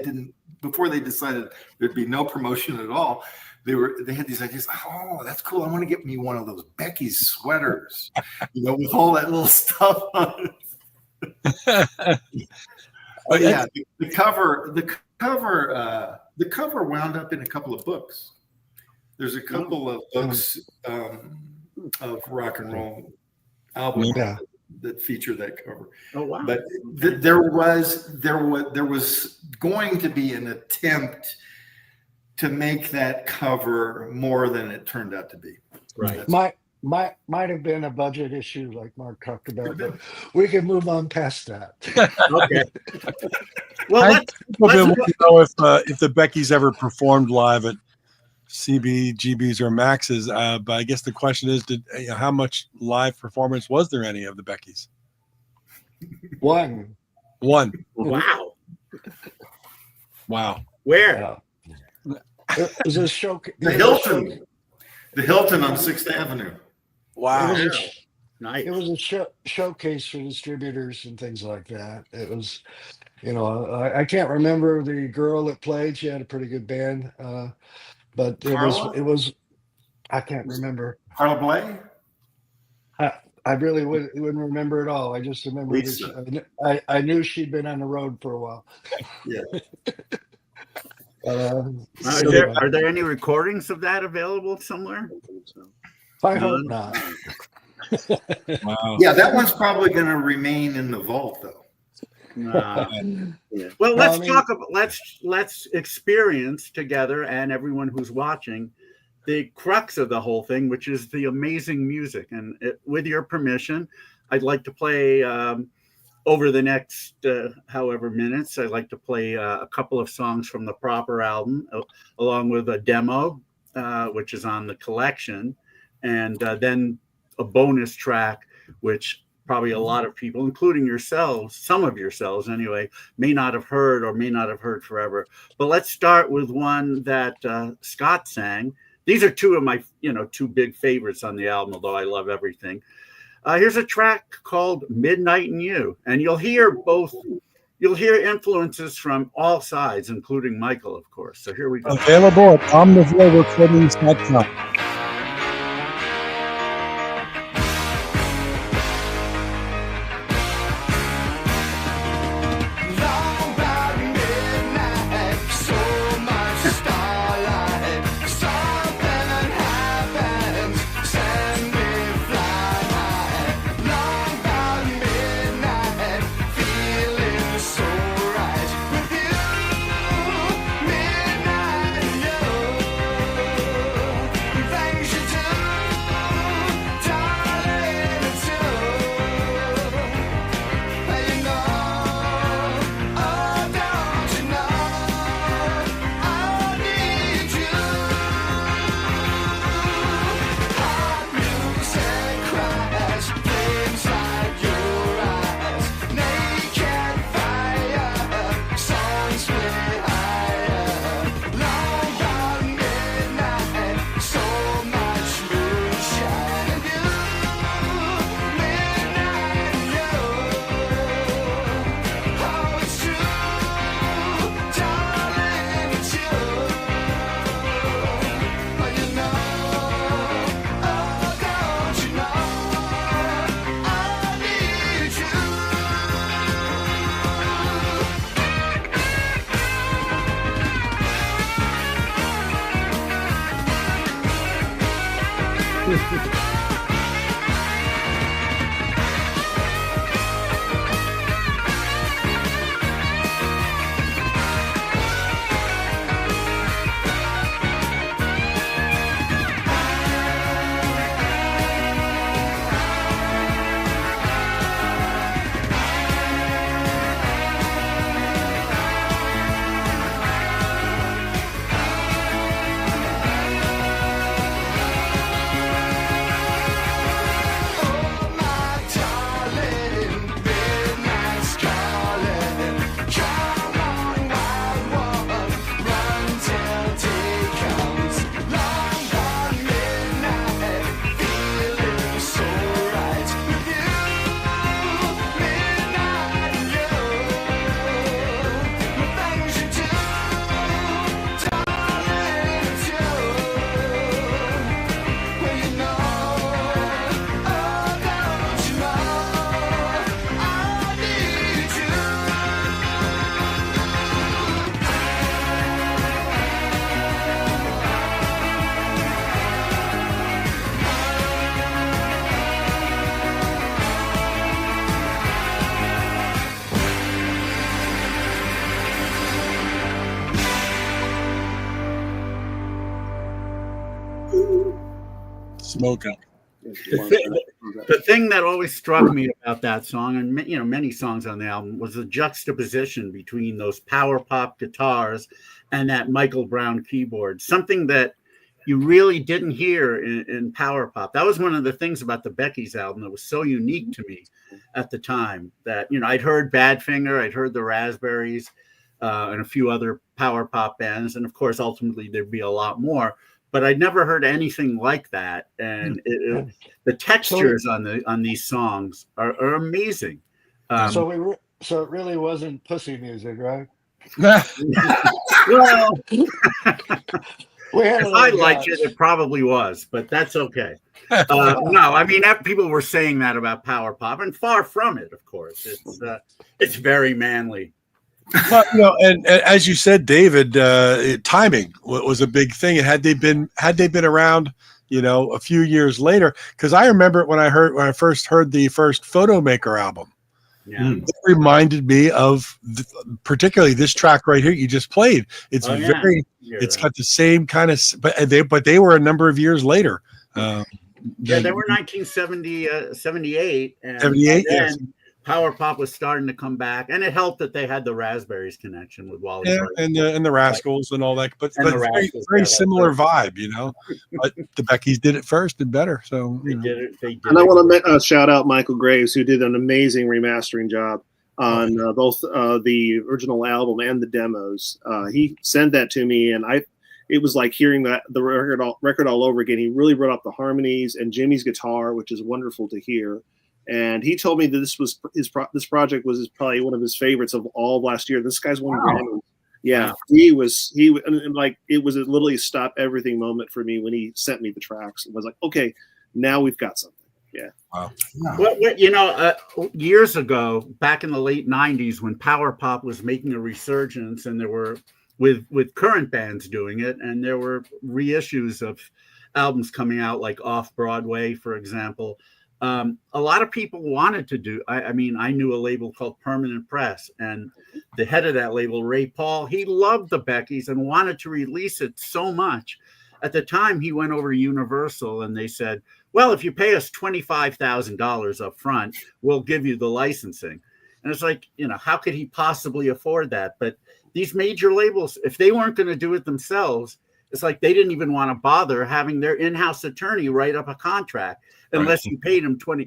decided there'd be no promotion at all, they had these ideas. Oh, that's cool. I want to get me one of those Beckies sweaters, with all that little stuff on it. But yeah, the cover wound up in a couple of books. There's a couple of books of rock and roll albums that feature that cover. Oh wow! But there was going to be an attempt to make that cover more than it turned out to be. Right. Might have been a budget issue, like Mark talked about, but we can move on past that. Okay. Well, I let's want to know if the Beckies ever performed live at CBGBs or Maxes, but I guess the question is, how much live performance was there any of the Beckies? One. Wow. Where? It was a show. The Hilton. The Hilton on 6th Avenue. Wow. Nice. It was a showcase for distributors and things like that. It was, I can't remember the girl that played. She had a pretty good band, but it was. I can't remember. Carla Bley? I really wouldn't remember it all. I just remember that I knew she'd been on the road for a while. Yeah. Are there any recordings of that available somewhere? I hope not. Wow. Yeah, that one's probably going to remain in the vault, though. Well, let's experience together, and everyone who's watching, the crux of the whole thing, which is the amazing music. And with your permission, I'd like to play over the next however minutes. I'd like to play a couple of songs from the proper album, along with a demo, which is on the collection, and then a bonus track, which probably a lot of people, including yourselves, some of yourselves anyway, may not have heard or may not have heard forever. But let's start with one that Scott sang. These are two of my, two big favorites on the album, although I love everything. Here's a track called Midnight and You, and you'll hear influences from all sides, including Michael, of course. So here we go. Available at Omnivore Recordings.com. Smoking. The thing that always struck me about that song, and many songs on the album, was the juxtaposition between those power pop guitars and that Michael Brown keyboard. Something that you really didn't hear in power pop. That was one of the things about the Beckies album that was so unique to me at the time. That I'd heard Badfinger, I'd heard the Raspberries, and a few other power pop bands, and of course, ultimately there'd be a lot more. But I'd never heard anything like that, and the textures on these songs are amazing. So it really wasn't pussy music, right? Well, if I liked it, it probably was, but that's okay. No, I mean, people were saying that about power pop, and far from it. Of course, it's very manly. But, and as you said, David, timing was a big thing. And had they been around, a few years later, because I remember when I first heard the first Photomaker album. Yeah. It reminded me of particularly this track right here you just played. It's it's got the same kind of, but they were a number of years later. They were 1978. 78, yes. Power pop was starting to come back, and it helped that they had the Raspberries connection with Wally. Yeah, and the Rascals and all that, but very similar vibe, But the Beckies did it first and better, so they did it. And I want to shout out Michael Graves, who did an amazing remastering job on both the original album and the demos. He sent that to me, and it was like hearing the record all over again. He really brought up the harmonies and Jimmy's guitar, which is wonderful to hear. And he told me that this project was probably one of his favorites of all last year. This guy's won Grammys. Yeah, he like it was literally a stop everything moment for me when he sent me the tracks. It was like, okay, now we've got something. Yeah. Wow. Well, years ago, back in the late '90s, when power pop was making a resurgence, and there were with current bands doing it, and there were reissues of albums coming out, like Off Broadway, for example. A lot of people wanted to do. I knew a label called Permanent Press, and the head of that label, Ray Paul, he loved the Beckies and wanted to release it so much. At the time, he went over to Universal, and they said, "Well, if you pay us $25,000 up front, we'll give you the licensing." And it's like, how could he possibly afford that? But these major labels, if they weren't going to do it themselves, it's like they didn't even want to bother having their in-house attorney write up a contract unless you paid them for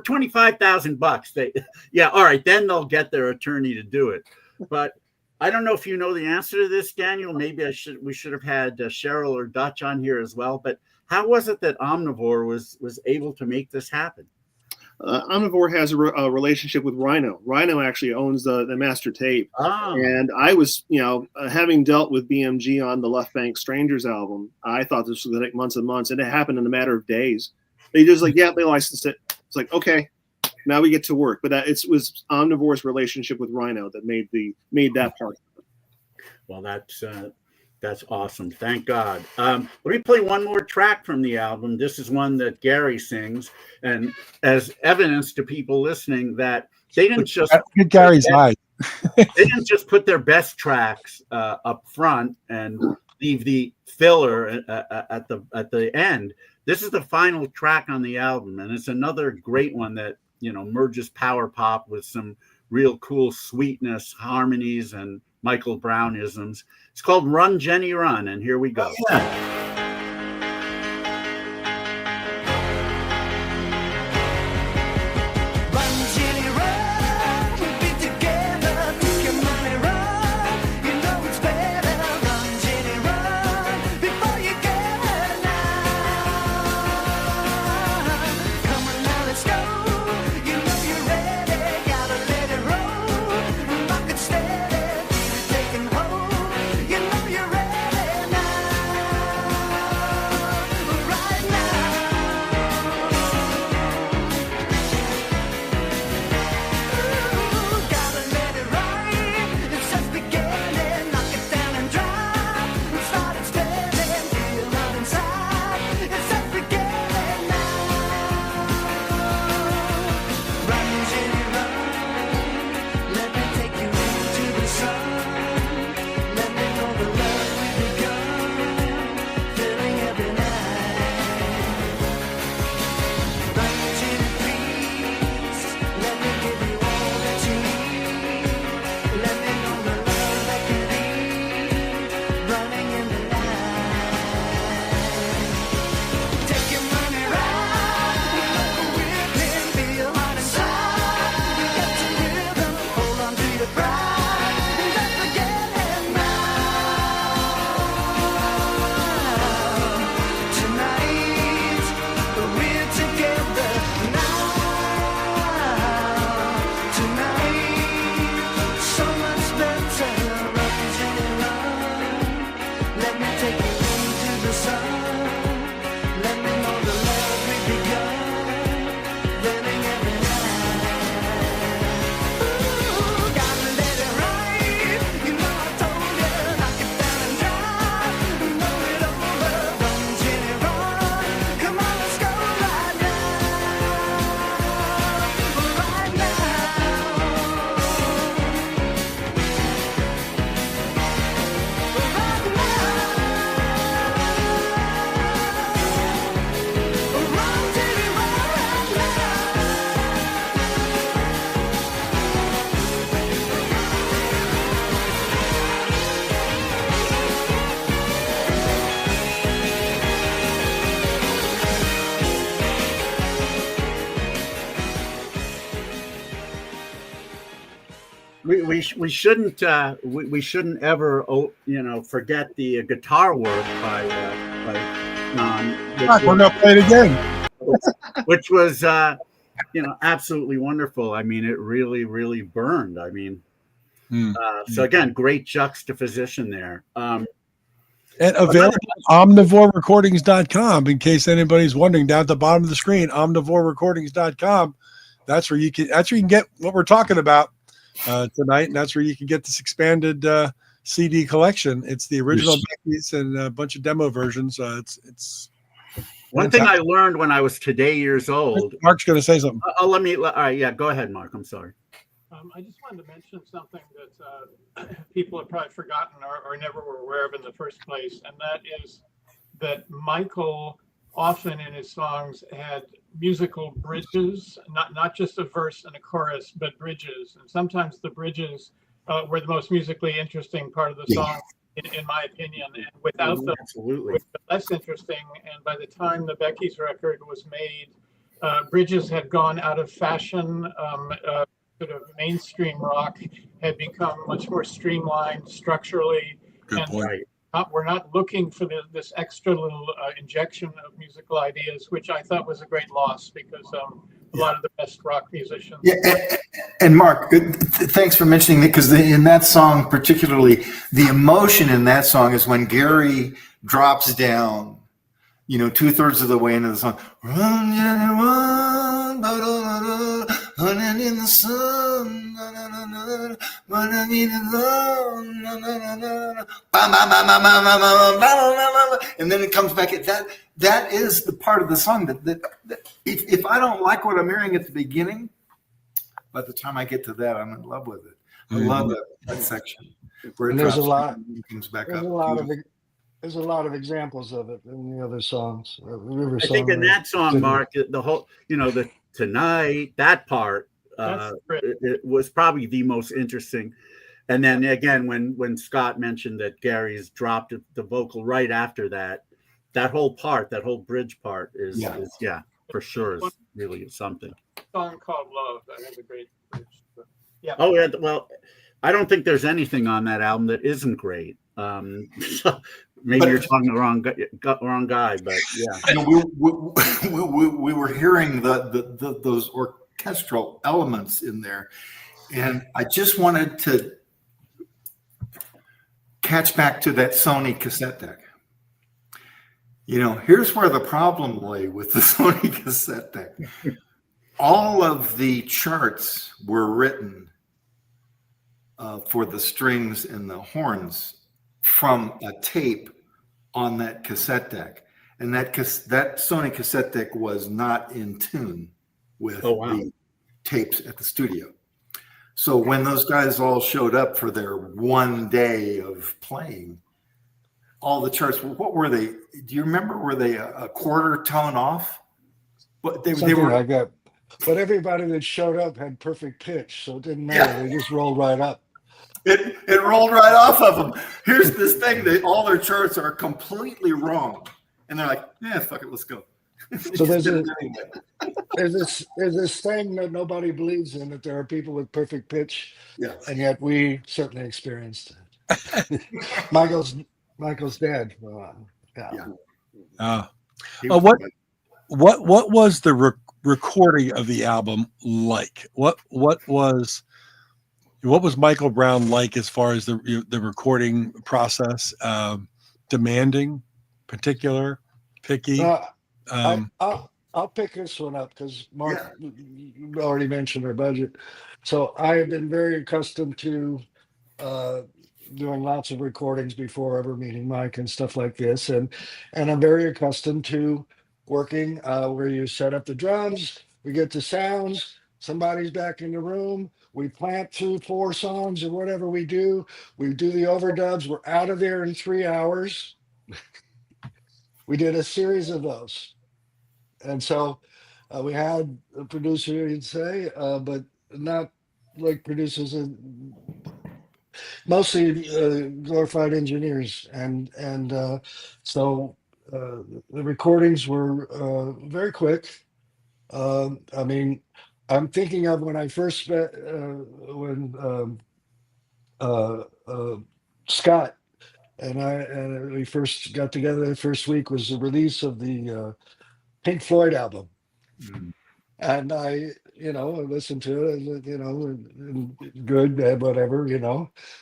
$25,000. All right, then they'll get their attorney to do it. But I don't know if you know the answer to this, Daniel. Maybe we should have had Cheryl or Dutch on here as well. But how was it that Omnivore was able to make this happen? Omnivore has a relationship with Rhino. Rhino actually owns the master tape. Oh. And I was, having dealt with BMG on the Left Bank Strangers album, I thought this was going to take months and months, and it happened in a matter of days. They just they licensed it. It's like, okay, now we get to work. But it was Omnivore's relationship with Rhino that made that part. Well, that's awesome. Thank God. Let me play one more track from the album. This is one that Gary sings, and as evidence to people listening that they didn't just get Gary's eyes. They didn't just put their best tracks up front and leave the filler at the end. This is the final track on the album, and it's another great one that merges power pop with some real cool sweetness, harmonies, and Michael Brownisms. It's called Run, Jenny, Run, and here we go. we shouldn't we shouldn't ever forget the guitar work by John. We're gonna play it again, which was absolutely wonderful. I mean, it really really burned. I mean, so again, great juxtaposition there. And available at omnivorerecordings.com, in case anybody's wondering. Down at the bottom of the screen, omnivorerecordings.com. That's where you can get what we're talking about tonight, and that's where you can get this expanded CD collection. It's the original Beckies and a bunch of demo versions. It's one thing I learned when I was today years old. Mark's going to say something. All right, yeah, go ahead, Mark. I'm sorry. I just wanted to mention something that people have probably forgotten or never were aware of in the first place, and that is that Michael often in his songs had musical bridges, not just a verse and a chorus, but bridges. And sometimes the bridges were the most musically interesting part of the song, in my opinion. And without them, absolutely less interesting. And by the time the Beckies record was made, bridges had gone out of fashion. Sort of mainstream rock had become much more streamlined structurally. Good point. We're not looking for this extra little injection of musical ideas, which I thought was a great loss because a lot of the best rock musicians. Yeah, and Mark, thanks for mentioning it, because in that song particularly, the emotion in that song is when Gary drops down, 2/3 of the way into the song. Run, Johnny, run, running in the sun, running in the and then it comes back at that. That is the part of the song that if I don't like what I'm hearing at the beginning, by the time I get to that, I'm in love with it. I love that section where it there's drops a lot. and comes back There's up. There's a lot of examples of it in the other songs. I think in that song, Mark, the whole, the tonight, that part, it was probably the most interesting. And then again, when Scott mentioned that Gary's dropped the vocal right after that, that whole bridge part is for sure is really something. A song called Love, I think, a great bridge. Yeah. Oh yeah. Well, I don't think there's anything on that album that isn't great. Maybe you're talking the wrong guy, but yeah. We were hearing those orchestral elements in there, and I just wanted to catch back to that Sony cassette deck. Here's where the problem lay with the Sony cassette deck. All of the charts were written for the strings and the horns from a tape on that cassette deck, and that Sony cassette deck was not in tune with the tapes at the studio. So when those guys all showed up for their one day of playing, all the charts, what were they? Do you remember? Were they a quarter tone off? But they were like that. But everybody that showed up had perfect pitch, so it didn't matter. They just rolled right up. It rolled right off of them. Here's this thing that all their charts are completely wrong, and they're like, "Yeah, fuck it, let's go." So there's this thing that nobody believes in, that there are people with perfect pitch, and yet we certainly experienced it. Michael's dead. What was the recording of the album like? What was Michael Brown like as far as the recording process? Demanding, particular, picky. I'll pick this one up because Mark already mentioned our budget. So I have been very accustomed to doing lots of recordings before ever meeting Mike and stuff like this, and I'm very accustomed to working where you set up the drums, we get the sounds, somebody's back in the room, we plant 2-4 songs or whatever we do the overdubs, we're out of there in 3 hours. We did a series of those. And so we had a producer, you'd say, but not like producers, mostly glorified engineers. And so the recordings were very quick. I mean, I'm thinking of when I first met, when Scott and I, and we first got together. The first week was the release of the Pink Floyd album. Mm. And I, listened to it, and good, bad, whatever,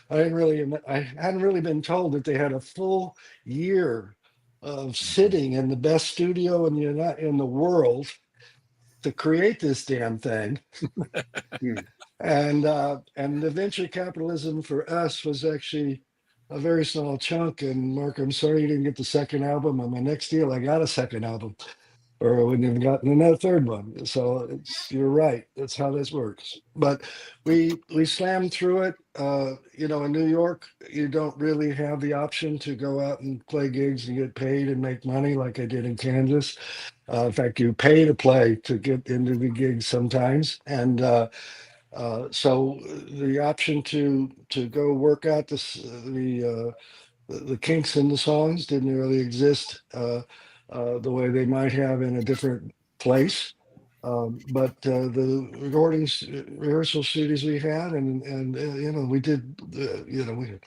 I hadn't really been told that they had a full year of sitting in the best studio in the world to create this damn thing. And the venture capitalism for us was actually a very small chunk. And Mark, I'm sorry you didn't get the second album. On my next deal, I got a second album, or I wouldn't have gotten another third one. So you're right. That's how this works. But we slammed through it. In New York, you don't really have the option to go out and play gigs and get paid and make money like I did in Kansas. In fact, you pay to play to get into the gigs sometimes. And so the option to go work out the kinks in the songs didn't really exist the way they might have in a different place. But the rehearsal studios we had, and we did,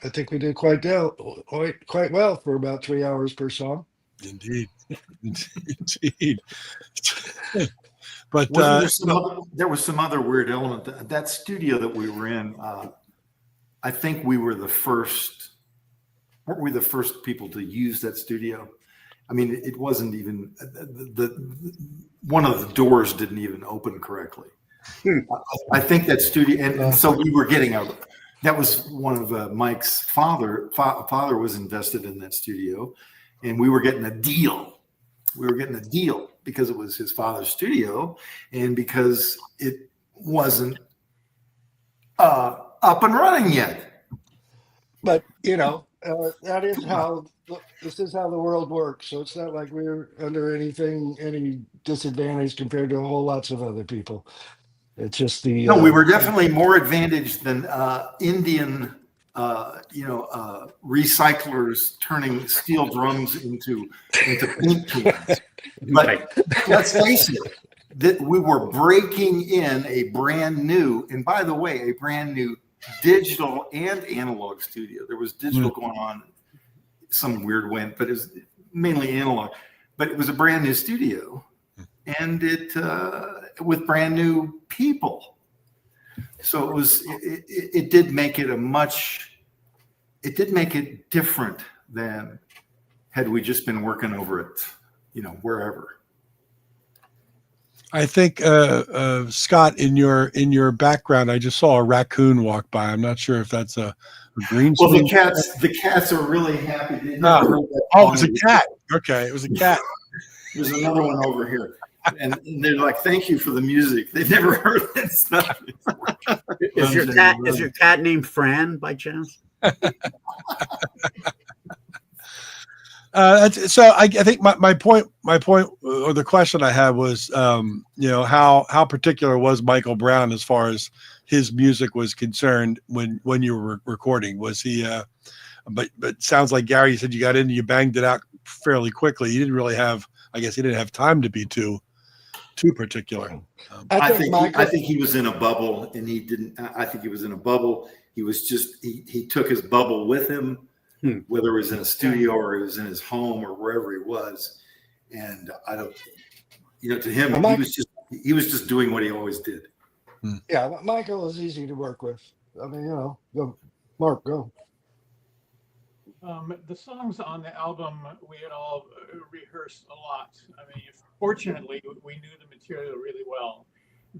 I think we did quite well for about 3 hours per song. Indeed. Indeed. But there was some other weird element. That studio that we were in, I think we were the first. Weren't we the first people to use that studio? I mean, it wasn't even one of the doors didn't even open correctly. I think that studio, and so we were getting out. That was one of Mike's father was invested in that studio, and we were getting a deal. We were getting a deal because it was his father's studio, and because it wasn't up and running yet. But that is how this is how the world works. So it's not like we're under any disadvantage compared to a whole lots of other people. It's just the no. We were definitely more advantaged than Indian, recyclers turning steel drums into paint cans. But let's face it, that we were breaking in a brand new, and by the way, a brand new digital and analog studio. There was digital going on some weird way, but it was mainly analog. But it was a brand new studio, and it with brand new people. So it was. It did make it It did make it different than had we just been working over it, wherever. I think Scott, in your background, I just saw a raccoon walk by. I'm not sure if that's a green screen. Well, the cats are really happy. Oh, it was a cat. Okay, it was a cat. There's another one over here, and they're like, "Thank you for the music." They've never heard that stuff. Is your cat named Fran by chance? So I think my point or the question I had was how particular was Michael Brown as far as his music was concerned when you were recording? Was he but sounds like Gary, you said you got in and you banged it out fairly quickly. You didn't really have, I guess he didn't have time to be too particular. I think he was in a bubble, and he didn't. I think he was in a bubble. He was just he took his bubble with him, whether it was in a studio or it was in his home or wherever he was. And I don't, to him, he was just doing what he always did. Yeah, Michael is easy to work with. I mean, go, Mark, go. The songs on the album, we had all rehearsed a lot. I mean, fortunately, we knew the material really well.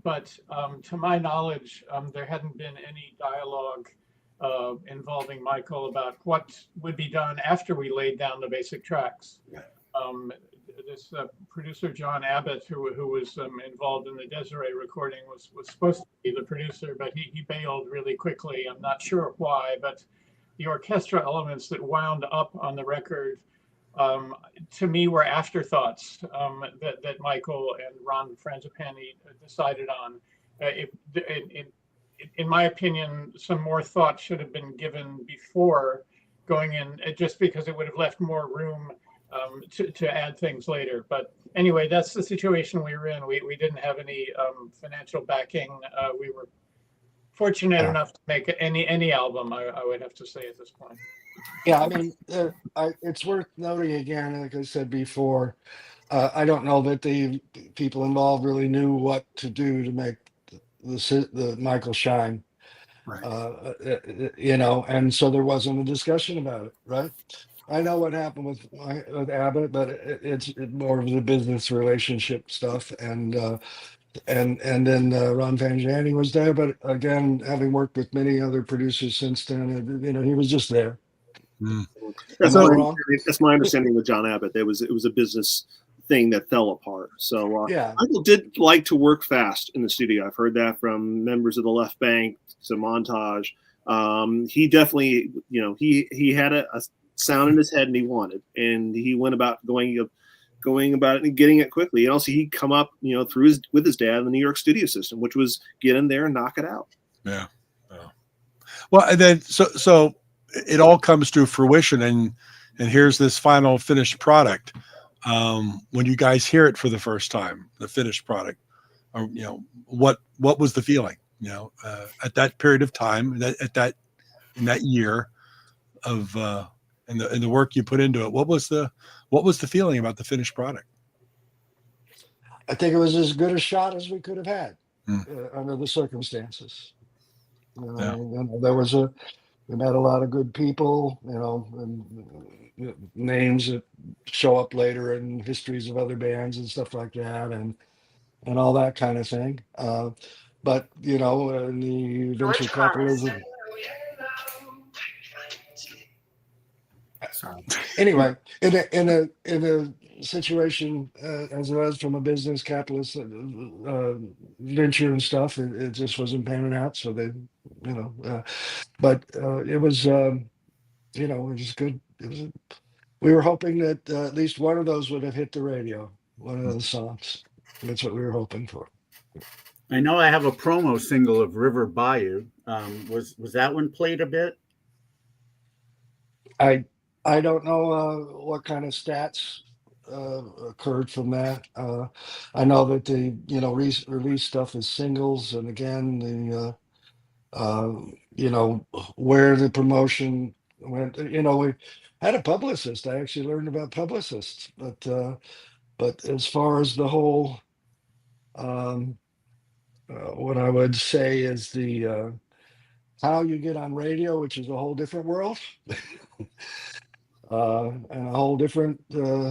But to my knowledge, there hadn't been any dialogue involving Michael about what would be done after we laid down the basic tracks. This producer, John Abbott, who was involved in the Desiree recording, was supposed to be the producer, but he bailed really quickly. I'm not sure why, but the orchestral elements that wound up on the record, to me, were afterthoughts that Michael and Ron Frangipani decided on. In my opinion, some more thought should have been given before going in, just because it would have left more room to add things later. But anyway, that's the situation we were in. We didn't have any financial backing. We were fortunate enough to make any album, I would have to say at this point. Yeah, I mean, it's worth noting again, like I said before, I don't know that the people involved really knew what to do to make the Michael shine. Right. And so there wasn't a discussion about it, right? I know what happened with Abbott, but it's more of the business relationship stuff, and then Ron Fanjani was there, but again, having worked with many other producers since then, he was just there. That's my understanding with John Abbott. It was a business thing that fell apart. So Michael did like to work fast in the studio. I've heard that from members of the Left Bank to Montage. He definitely, he had a sound in his head and he went about going about it and getting it quickly. And also he'd come up, with his dad in the New York studio system, which was get in there and knock it out. Yeah. Well, and then so it all comes to fruition, and here's this final finished product. When you guys hear it for the first time, the finished product, or what was the feeling? At that period of time, in that year of and the work you put into it, what was the feeling about the finished product? I think it was as good a shot as we could have had under the circumstances. We met a lot of good people, and names that show up later in histories of other bands and stuff like that, and all that kind of thing. But in the venture capitalism. Sorry. Anyway, in a situation as it was from a business capitalist venture and stuff, it just wasn't panning out. So they, but it was, it was good. We were hoping that at least one of those would have hit the radio, one of those songs. That's what we were hoping for. I know I have a promo single of River Bayou. Was that one played a bit? I don't know what kind of stats occurred from that. I know that the release stuff is singles, and again the where the promotion went. We had a publicist. I actually learned about publicists, but as far as the whole, what I would say is the how you get on radio, which is a whole different world. And a whole different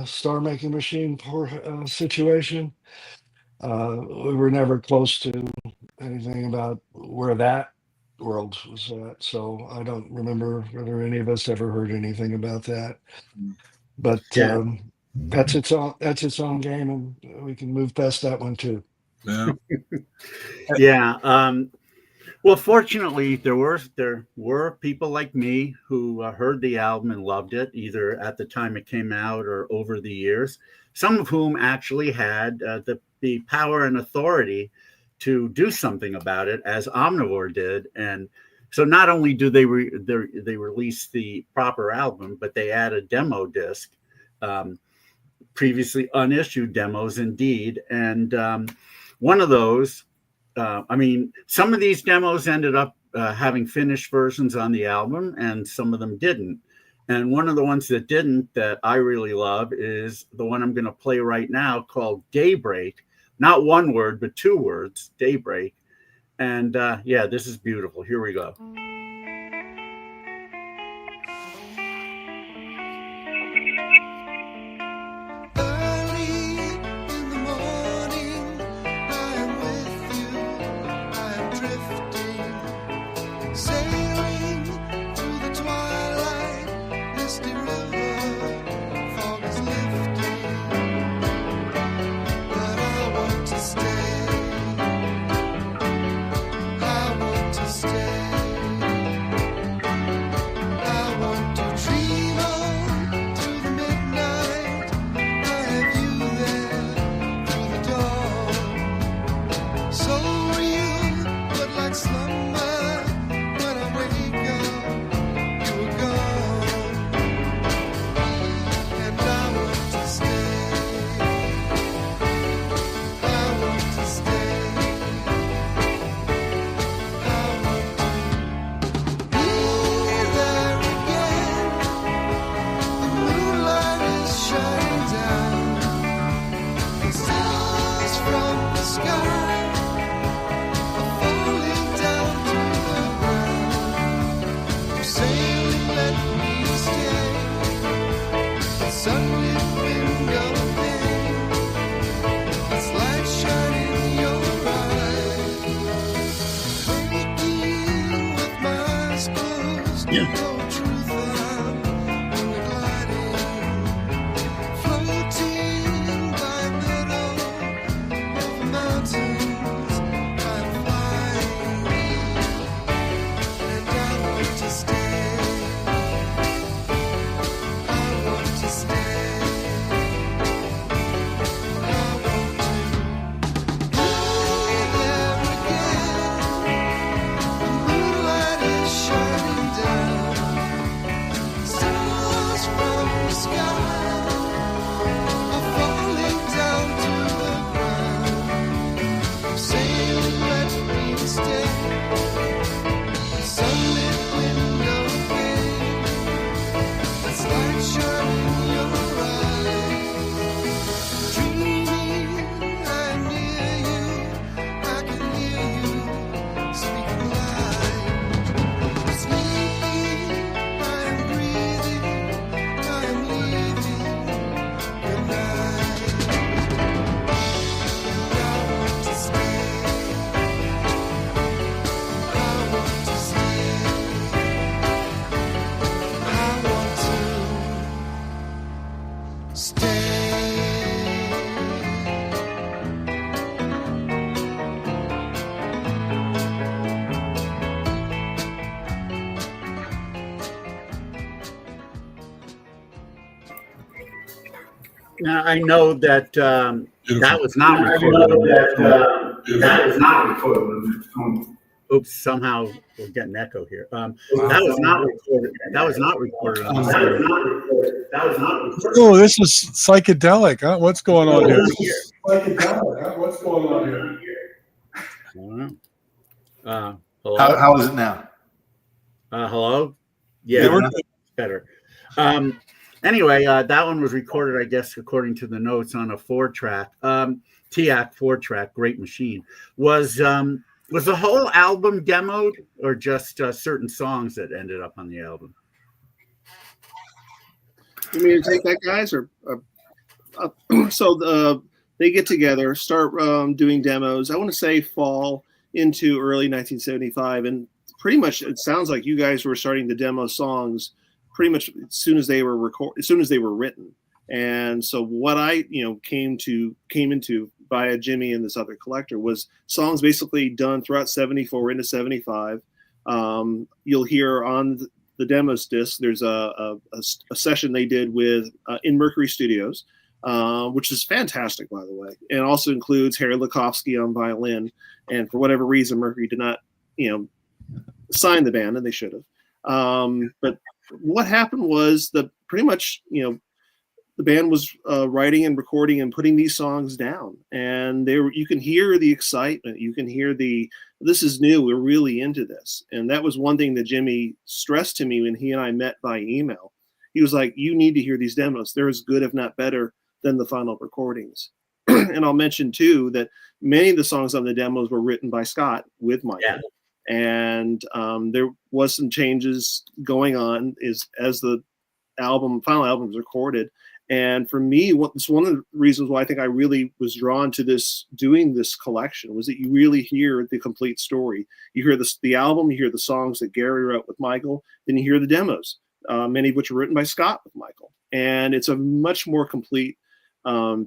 star making machine situation. We were never close to anything about where that world was at, so I don't remember whether any of us ever heard anything about that. But that's its own game, and we can move past that one too. Yeah. Yeah. Well, fortunately, there were people like me who heard the album and loved it, either at the time it came out or over the years, some of whom actually had the power and authority to do something about it, as Omnivore did. And so not only do they release the proper album, but they add a demo disc, previously unissued demos indeed. And one of those, some of these demos ended up having finished versions on the album, and some of them didn't. And one of the ones that didn't, that I really love, is the one I'm going to play right now, called Daybreak. Not one word, but two words, Daybreak. And this is beautiful. Here we go. Now, I know that that was not recorded. That was not recorded. Oops! Somehow we're getting echo here. That was not recorded. That was not recorded. That was not recorded. Oh, this is psychedelic. Huh? What's going on here? Psychedelic. Huh? What's going on here? Hello? How is it now? Hello? Yeah, better. Anyway, that one was recorded, I guess, according to the notes, on a 4-track, TAC 4-track, great machine. Was the whole album demoed, or just certain songs that ended up on the album? You mean to take that, guys? So they get together, start doing demos. I want to say fall into early 1975, and pretty much it sounds like you guys were starting to demo songs pretty much as soon as they were written. And so what I came into via Jimmy and this other collector was songs basically done throughout 74 into 75. You'll hear on the demos disc there's a session they did with in Mercury Studios, which is fantastic, by the way, and also includes Harry Lakovsky on violin. And for whatever reason, Mercury did not sign the band, and they should have. But what happened was pretty much the band was writing and recording and putting these songs down, and you can hear the excitement, you can hear this is new, we're really into this. And that was one thing that Jimmy stressed to me when he and I met by email. He was like, you need to hear these demos, they're as good if not better than the final recordings. And I'll mention too that many of the songs on the demos were written by Scott with Michael. Yeah. And there was some changes going on as the final album was recorded. And for me, it's one of the reasons why I think I really was drawn to doing this collection was that you really hear the complete story. You hear the album, you hear the songs that Gary wrote with Michael, then you hear the demos, many of which were written by Scott with Michael. And it's a much more complete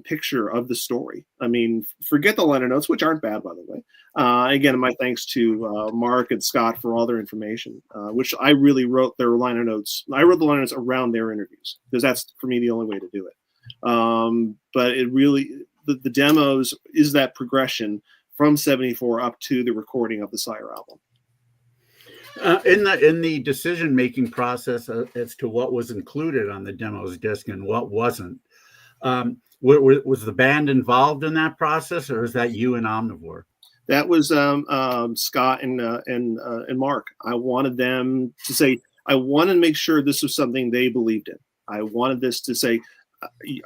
picture of the story. I mean, forget the liner notes, which aren't bad, by the way. Again, my thanks to Mark and Scott for all their information, which I really wrote their liner notes. I wrote the liner notes around their interviews because that's, for me, the only way to do it. But it really, the demos is that progression from 74 up to the recording of the Sire album. In the decision-making process as to what was included on the demos disc and what wasn't, was the band involved in that process, or is that you and Omnivore? That was Scott and Mark. I wanted them to say, I wanted to make sure this was something they believed in. I wanted this to say,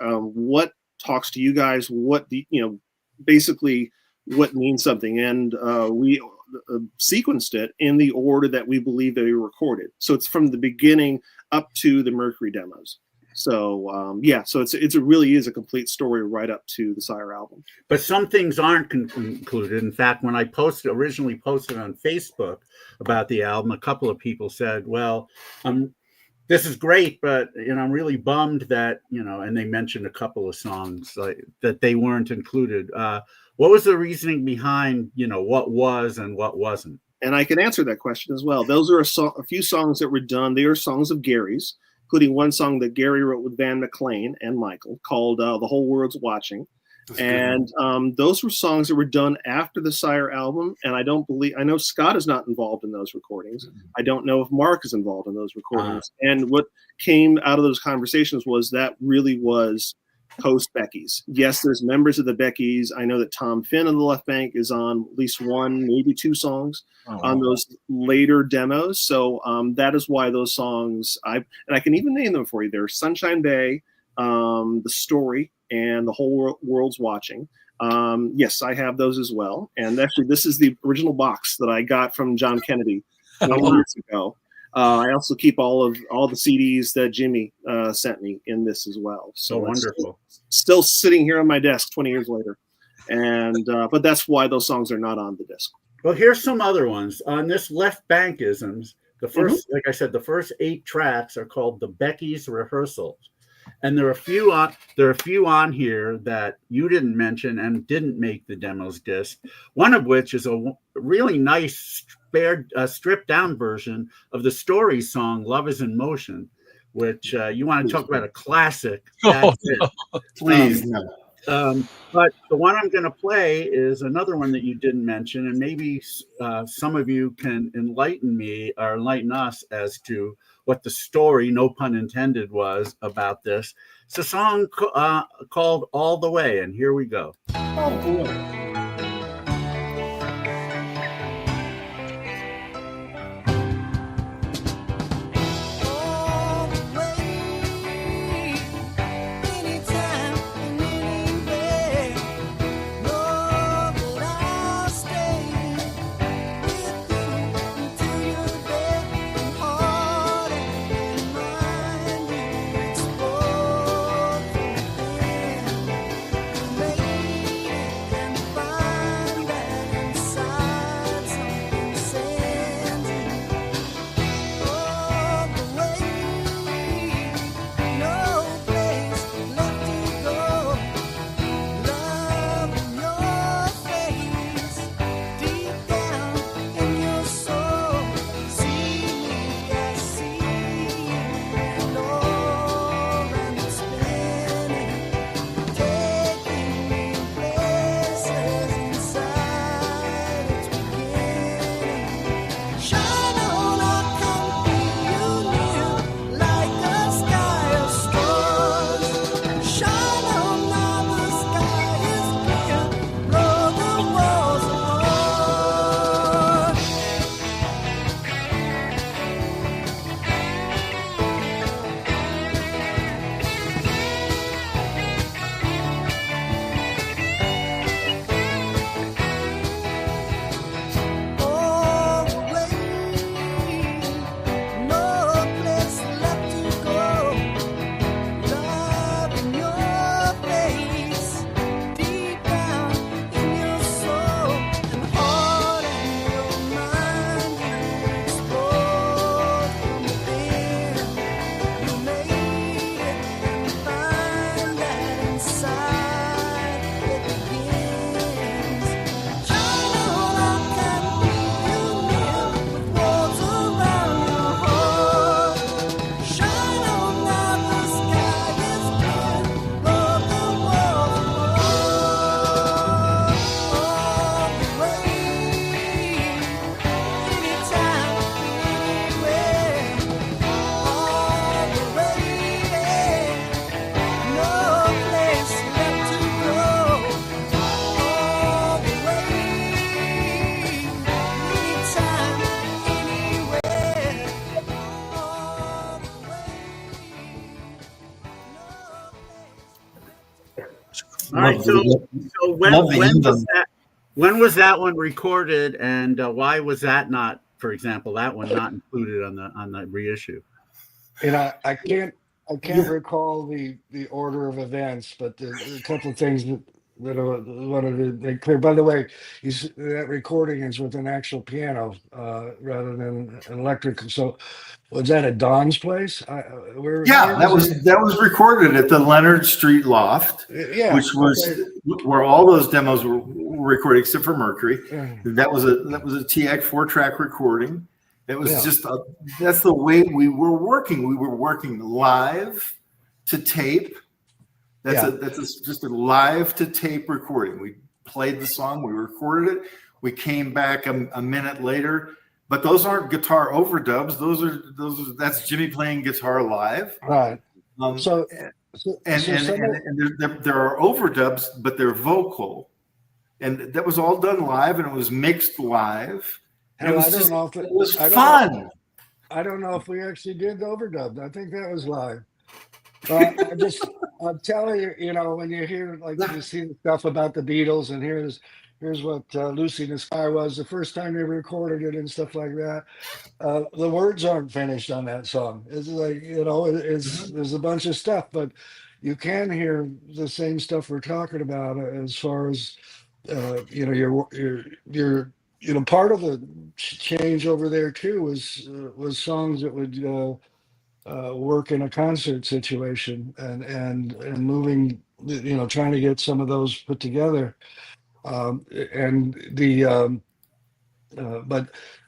what talks to you guys, what basically what means something, and we sequenced it in the order that we believe they were recorded. So it's from the beginning up to the Mercury demos. So yeah, so it really is a complete story right up to the Sire album. But some things aren't included. In fact, when I originally posted on Facebook about the album, a couple of people said, "Well, this is great, but I'm really bummed that and they mentioned a couple of songs like that they weren't included." What was the reasoning behind what was and what wasn't? And I can answer that question as well. Those are a few songs that were done. They are songs of Gary's, including one song that Gary wrote with Van McLean and Michael called "The Whole World's Watching." And those were songs that were done after the Sire album. And I know Scott is not involved in those recordings. I don't know if Mark is involved in those recordings. And what came out of those conversations was that really was post Beckies. Yes, there's members of the Beckies. I know that Tom Finn of the Left Bank is on at least one, maybe two songs on those later demos. So that is why those songs, and I can even name them for you. There's Sunshine Bay, The Story, and The Whole World's Watching. Yes, I have those as well. And actually, this is the original box that I got from John Kennedy 20 years ago. I also keep all the CDs that Jimmy sent me in this as well. So wonderful. Still sitting here on my desk 20 years later. And but that's why those songs are not on the disc. Well, here's some other ones on this Left Bankisms. The first, like I said, the first 8 tracks are called the Beckies Rehearsals. And there are a few on here that you didn't mention and didn't make the demos disc. One of which is a really nice stripped down version of the Story song "Love Is in Motion," which you want to talk about a classic. Please. But the one I'm going to play is another one that you didn't mention, and maybe some of you can enlighten us as to what the story, no pun intended, was about this. It's a song called "All the Way," and here we go. Oh boy. All right, so when was that one recorded, and why was that not, for example, that one not included on the reissue? And I I can't recall the order of events, but a couple of things that I wanted to make clear. By the way, that recording is with an actual piano rather than an electric. So was that at Don's place? Where that was recorded at the Leonard Street Loft, yeah, which was where all those demos were recorded, except for Mercury. That was a TX 4-track recording. It was just that's the way we were working. We were working live to tape. That's just a live to tape recording. We played the song, we recorded it, we came back a minute later. But those aren't guitar overdubs. That's Jimmy playing guitar live. Right. There are overdubs, but they're vocal, and that was all done live, and it was mixed live. And it was fun. I don't know if we actually did the overdub. I think that was live. But I'm telling you, you know, when you hear you see the stuff about the Beatles, and here's what Lucy in the Sky was the first time they recorded it and stuff like that. The words aren't finished on that song. It's like, you know, there's a bunch of stuff, but you can hear the same stuff we're talking about as far as you know, your you know, part of the change over there too was songs that would work in a concert situation and moving, you know, trying to get some of those put together. But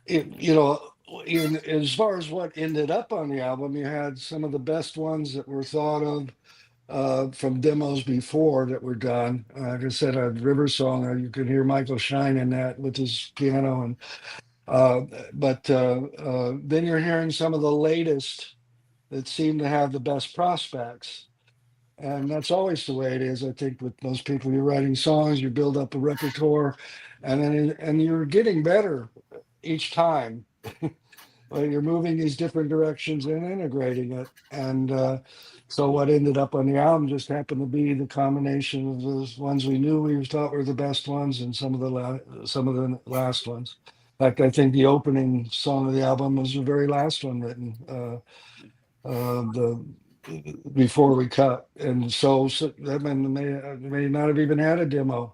you know, as far as what ended up on the album, you had some of the best ones that were thought of from demos before that were done. Like I said, a River Song, you could hear Michael Shine in that with his piano, and then you're hearing some of the latest that seem to have the best prospects. And that's always the way it is, I think, with most people. You're writing songs, you build up a repertoire, and you're getting better each time. Well, you're moving these different directions and integrating it. And so what ended up on the album just happened to be the combination of those ones we knew we thought were the best ones and some of the last ones. In fact, I think the opening song of the album was the very last one written. Before we cut, and so that may not have even had a demo.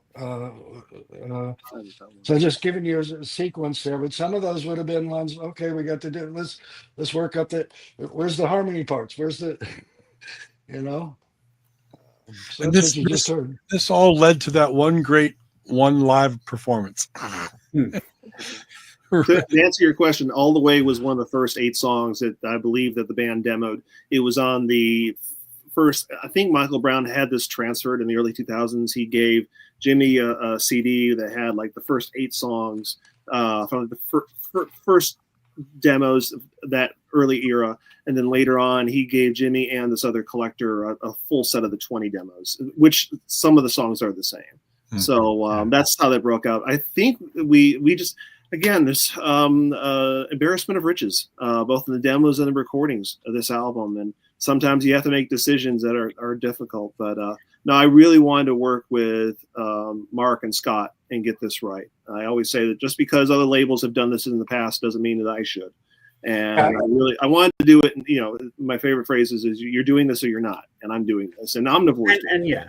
So just giving you a sequence there, but some of those would have been ones. Okay, we got to do. Let's work up that. Where's the harmony parts? Where's the, you know? So and that's what you just heard. This all led to that one live performance. To answer your question, All the Way was one of the first 8 songs that I believe that the band demoed. It was on the first, I think Michael Brown had this transferred in the early 2000s. He gave Jimmy a CD that had like the first 8 songs from the first demos of that early era. And then later on, he gave Jimmy and this other collector a full set of the 20 demos, which some of the songs are the same. Mm-hmm. So that's how they broke out. I think we just... Again, there's embarrassment of riches, both in the demos and the recordings of this album. And sometimes you have to make decisions that are difficult. But no, I really wanted to work with Mark and Scott and get this right. I always say that just because other labels have done this in the past doesn't mean that I should. And I wanted to do it. You know, my favorite phrase is you're doing this or you're not, and I'm doing this. And Omnivore.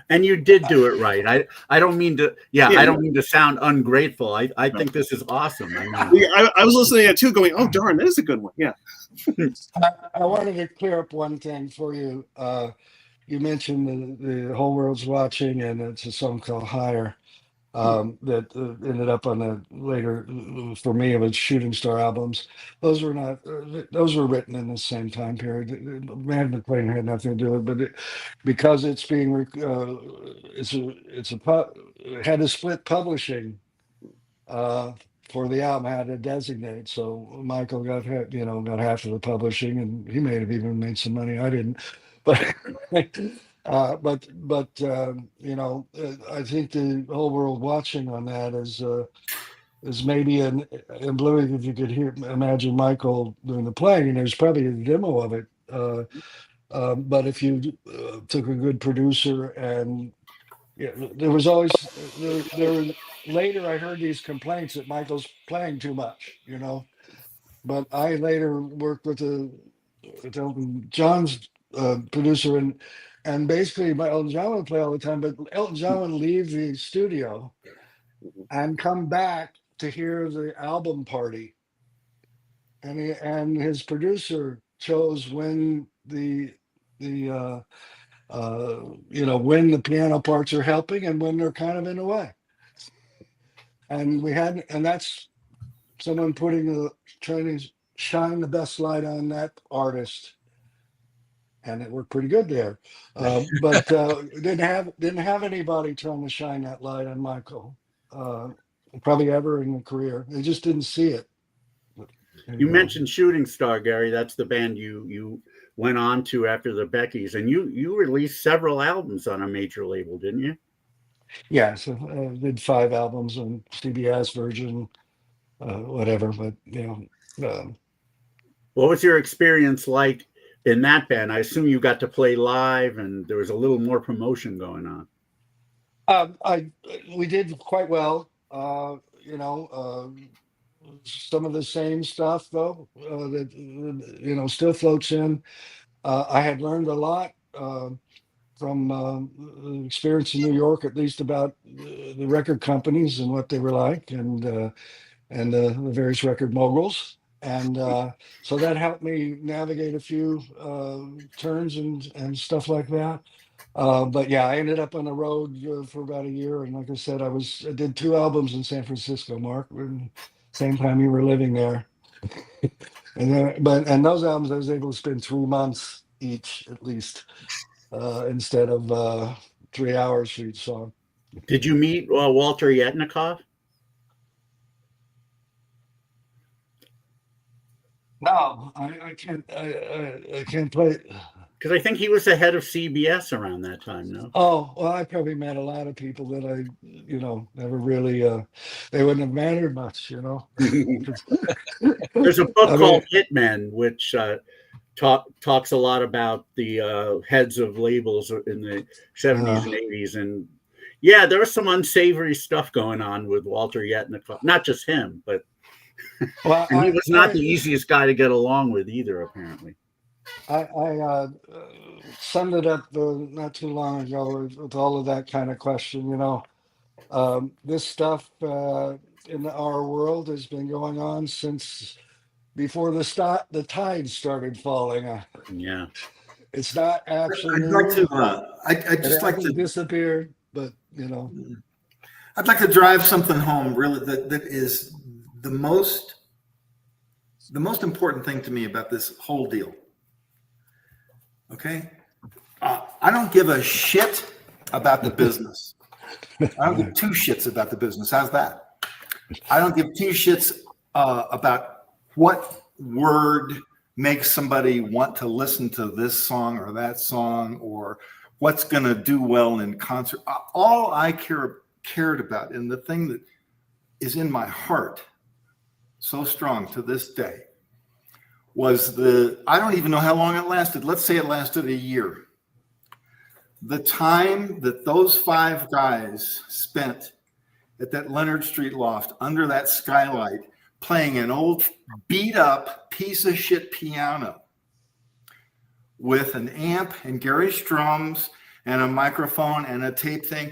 And you did do it right. I don't mean to. I don't mean to sound ungrateful. I think this is awesome. I was listening to it too, going, "Oh darn, that is a good one." Yeah. I wanted to clear up one thing for you. You mentioned the whole world's watching, and it's a song called Higher. That ended up on the later, for me, it was Shooting Star albums. Those were not; those were written in the same time period. Mad McLean had nothing to do with it, but because it's being, it had to split publishing for the album, had to designate. So Michael got half of the publishing, and he may have even made some money. I didn't, but. You know, I think the whole world watching on that is maybe and Bluey, if you could imagine Michael doing the playing, and there's probably a demo of it. But if you took a good producer, and there was always there later I heard these complaints that Michael's playing too much, you know. But I later worked with John's producer, and basically my Elton John would play all the time, but Elton John would leave the studio and come back to hear the album party, and his producer chose when when the piano parts are helping and when they're kind of in the way. And that's someone trying to shine the best light on that artist, and it worked pretty good there. But didn't have anybody trying to shine that light on Michael, probably ever in a career. They just didn't see it. You mentioned Shooting Star, Gary. That's the band you went on to after the Beckies, and you released several albums on a major label, didn't you? Yeah, so did 5 albums on CBS, Virgin, whatever. But what was your experience like in that band? I assume you got to play live, and there was a little more promotion going on. We did quite well. Some of the same stuff though that still floats in. I had learned a lot from the experience in New York, at least about the record companies and what they were like, and the various record moguls, and so that helped me navigate a few turns and stuff like that. But yeah, I ended up on the road for about a year, and like I said, I did 2 albums in San Francisco, Mark, same time you were living there. and those albums I was able to spend 3 months each at least, instead of 3 hours for each song. Did you meet Walter Yetnikoff? No, I can't play. Because I think he was the head of CBS around that time, no? Oh, well, I probably met a lot of people that I, never really, they wouldn't have mattered much, There's a book called Hitmen, which talks a lot about the heads of labels in the 70s and 80s. And yeah, there was some unsavory stuff going on with Walter Yetnikoff. Not just him, but well, and he was not the easiest guy to get along with either, apparently. I summed it up not too long ago with all of that kind of question. This stuff in our world has been going on since before the tide started falling. Yeah, it's not actually. I'd like to. I'd just like to disappear, but I'd like to drive something home. Really, that is the most important thing to me about this whole deal. Okay, I don't give a shit about the business. I don't give 2 shits about the business. How's that? I don't give 2 shits about what word makes somebody want to listen to this song or that song, or what's going to do well in concert. All I cared about, and the thing that is in my heart so strong to this day, was I don't even know how long it lasted. Let's say it lasted a year. The time that those 5 guys spent at that Leonard Street loft under that skylight playing an old beat up piece of shit piano with an amp and Gary's drums and a microphone and a tape thing.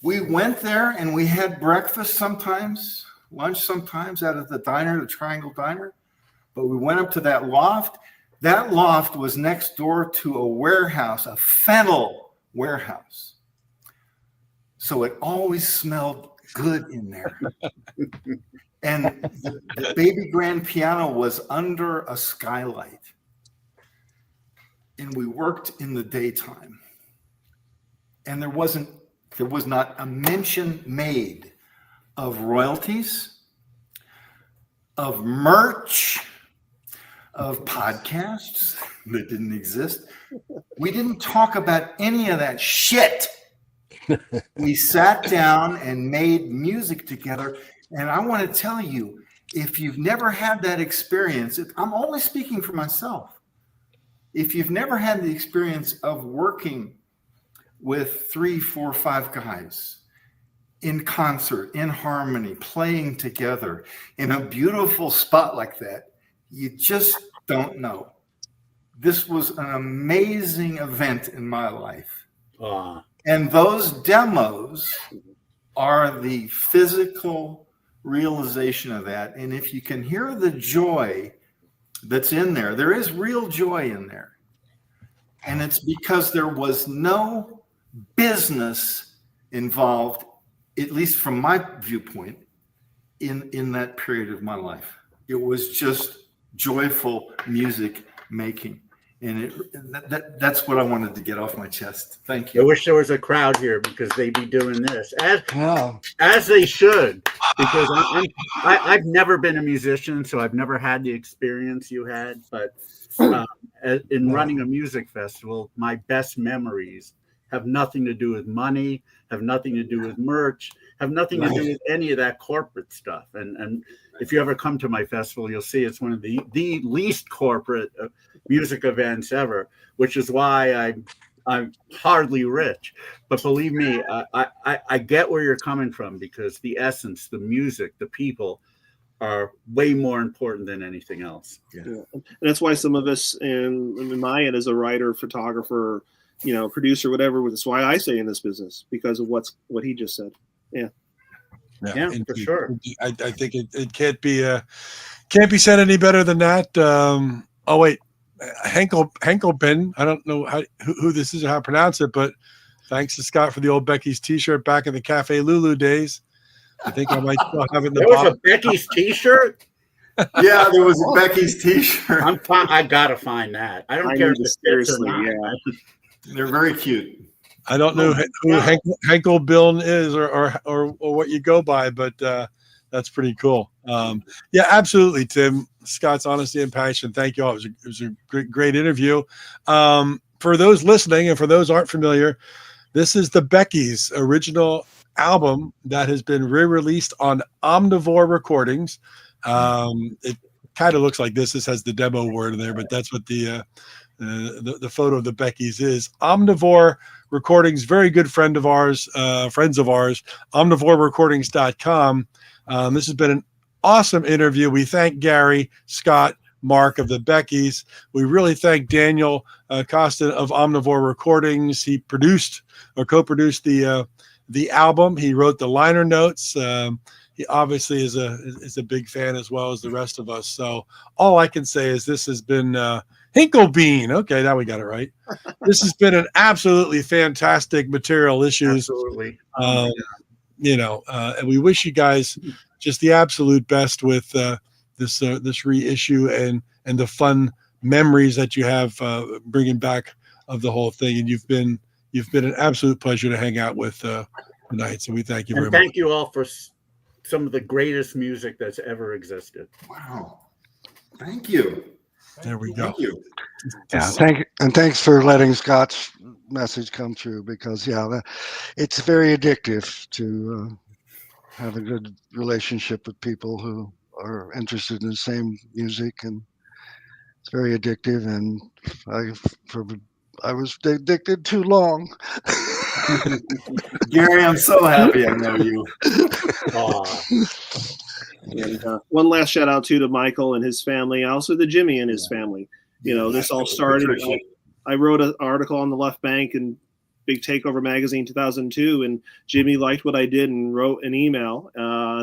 We went there and we had breakfast sometimes, lunch sometimes out of the diner, the Triangle Diner. But we went up to that loft. That loft was next door to a warehouse, a fennel warehouse. So it always smelled good in there. And the baby grand piano was under a skylight. And we worked in the daytime. And there was not a mention made of royalties, of merch, of podcasts that didn't exist. We didn't talk about any of that shit. We sat down and made music together. And I want to tell you, if you've never had that experience, I'm only speaking for myself. If you've never had the experience of working with 3, 4, 5 guys in concert, in harmony, playing together in a beautiful spot like that, you just don't know. this was an amazing event in my life. Ah. And those demos are the physical realization of that. And if you can hear the joy that's in there, there is real joy in there. And it's because there was no business involved, at least from my viewpoint, in that period of my life. It was just joyful music making. And that's what I wanted to get off my chest. Thank you. I wish there was a crowd here because they'd be doing this Wow. as they should. Because I've never been a musician, so I've never had the experience you had. But in running a music festival, my best memories have nothing to do with money, have nothing to do with merch, have nothing to do with any of that corporate stuff. And if you ever come to my festival, you'll see it's one of the least corporate music events ever, which is why I'm hardly rich. But believe me, I get where you're coming from, because the essence, the music, the people are way more important than anything else. Yeah. And that's why some of us in my end, as a writer, photographer, producer, whatever, that's why I say in this business, because of what he just said. Yeah, for sure. I think it can't be said any better than that. Oh wait, Henkelben. I don't know who this is or how to pronounce it, but thanks to Scott for the old Beckies T-shirt back in the Cafe Lulu days. I think I might still have it in the box. There was a Beckies T-shirt. Yeah, there was a Beckies T-shirt. I gotta find that. I don't care if it's seriously. Yeah, they're very cute. I don't know who Henkelben is or what you go by, but that's pretty cool. Yeah, absolutely, Tim. Scott's honesty and passion. Thank you all. It was a great interview. For those listening and for those aren't familiar, this is the Beckies original album that has been re-released on Omnivore Recordings. It kind of looks like this. This has the demo word in there, but that's what the photo of the Beckies is. Omnivore Recordings, very good friends of ours, omnivorerecordings.com. This has been an awesome interview. We thank Gary, Scott, Mark of the Beckies. We really thank Daniel Coston of Omnivore Recordings. He produced or co-produced the album. He wrote the liner notes. He obviously is a big fan as well as the rest of us. So all I can say is this has been Hinklebean. Okay, now we got it right. This has been an absolutely fantastic Material Issues. Absolutely. And we wish you guys just the absolute best with this reissue and the fun memories that you have bringing back of the whole thing. And you've been an absolute pleasure to hang out with tonight. So we thank you very much. Thank you all for some of the greatest music that's ever existed. Wow. Thank you. There we go. Thank you. Yeah, thanks for letting Scott's message come through, because it's very addictive to have a good relationship with people who are interested in the same music, and it's very addictive. And I was addicted too long. Gary, I'm so happy I know you. And one last shout out to Michael and his family, also to Jimmy and his family. This all started. I wrote an article on the Left Bank in Big Takeover magazine 2002, and Jimmy liked what I did and wrote an email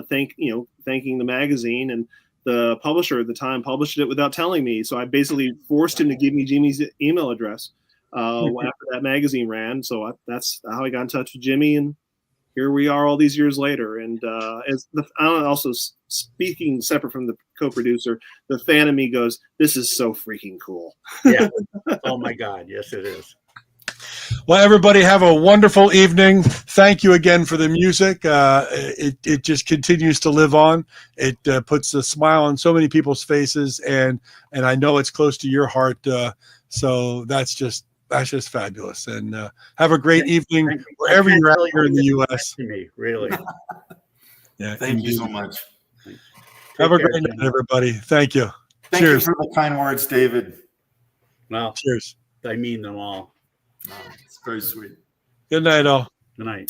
thanking the magazine, and the publisher at the time published it without telling me. So I basically forced him to give me Jimmy's email address after that magazine ran. So that's how I got in touch with Jimmy, and here we are all these years later. And also speaking separate from the co-producer, the fan of me goes, "This is so freaking cool." Yeah. Oh my God. Yes, it is. Well, everybody have a wonderful evening. Thank you again for the music. It just continues to live on. It puts a smile on so many people's faces, and I know it's close to your heart. So that's just fabulous. And have a great evening wherever you're at here in the U.S. To me, really. Yeah. Thank you so much. Have a great night, everybody. Thank you. Thank Cheers. you for the kind words, David. Well, cheers. I mean them all. Oh, it's very sweet. Good night, all. Good night.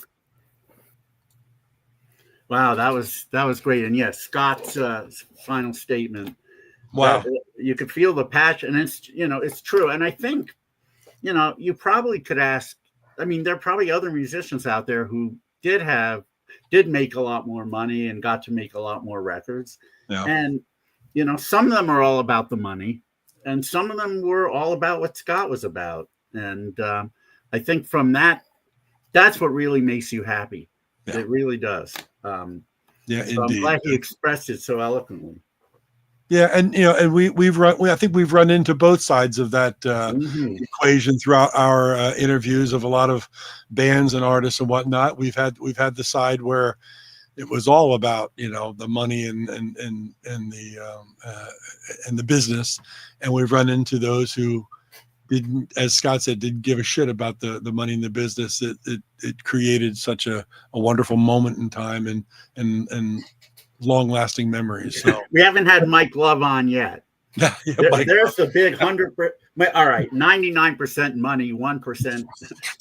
Wow, that was great. And yes, Scott's final statement. Wow. you could feel the passion, and it's, you know, it's true. And I think, you know, you probably could ask, I mean, there are probably other musicians out there who did make a lot more money and got to make a lot more records. Yeah. And, you know, some of them are all about the money, and some of them were all about what Scott was about. And I think from that's what really makes you happy. Yeah. It really does. Yeah, so indeed. I'm glad he expressed it so eloquently. Yeah, and you know, and I think we've run into both sides of that equation throughout our interviews of a lot of bands and artists and whatnot. We've had the side where it was all about, you know, the money and the business, and we've run into those who didn't, as Scott said, didn't give a shit about the money in the business. It created such a wonderful moment in time and long-lasting memories. So we haven't had Mike Love on yet. Yeah, there's the big 100%. All right, 99% money, 1%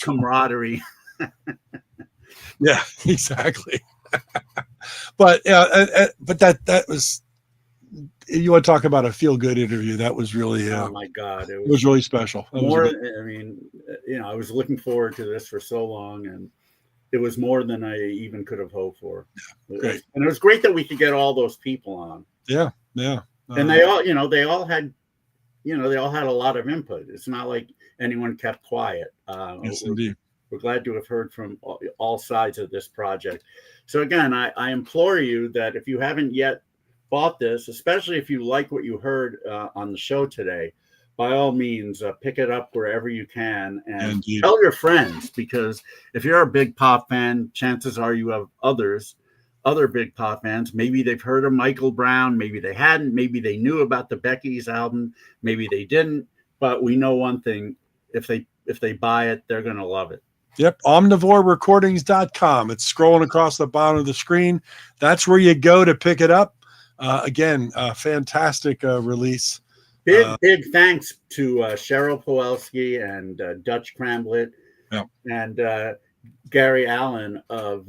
camaraderie. Yeah, exactly. But that was. You want to talk about a feel-good interview? That was really. Oh my God, it was really special. I mean, you know, I was looking forward to this for so long, and it was more than I even could have hoped for. Yeah, great. And it was great that we could get all those people on. Yeah, yeah. And they all had a lot of input. It's not like anyone kept quiet. Yes, indeed. We're glad to have heard from all sides of this project. So again, I implore you that if you haven't yet bought this, especially if you like what you heard on the show today, by all means, pick it up wherever you can and tell your friends, because if you're a big pop fan, chances are you have other big pop fans. Maybe they've heard of Michael Brown, maybe they hadn't, maybe they knew about the Beckies album, maybe they didn't. But we know one thing: if they buy it, they're going to love it. Yep, OmnivoreRecordings.com. It's scrolling across the bottom of the screen. That's where you go to pick it up. Again, fantastic release. Big thanks to Cheryl Pawelski and Dutch Cramblett and Gary Allen of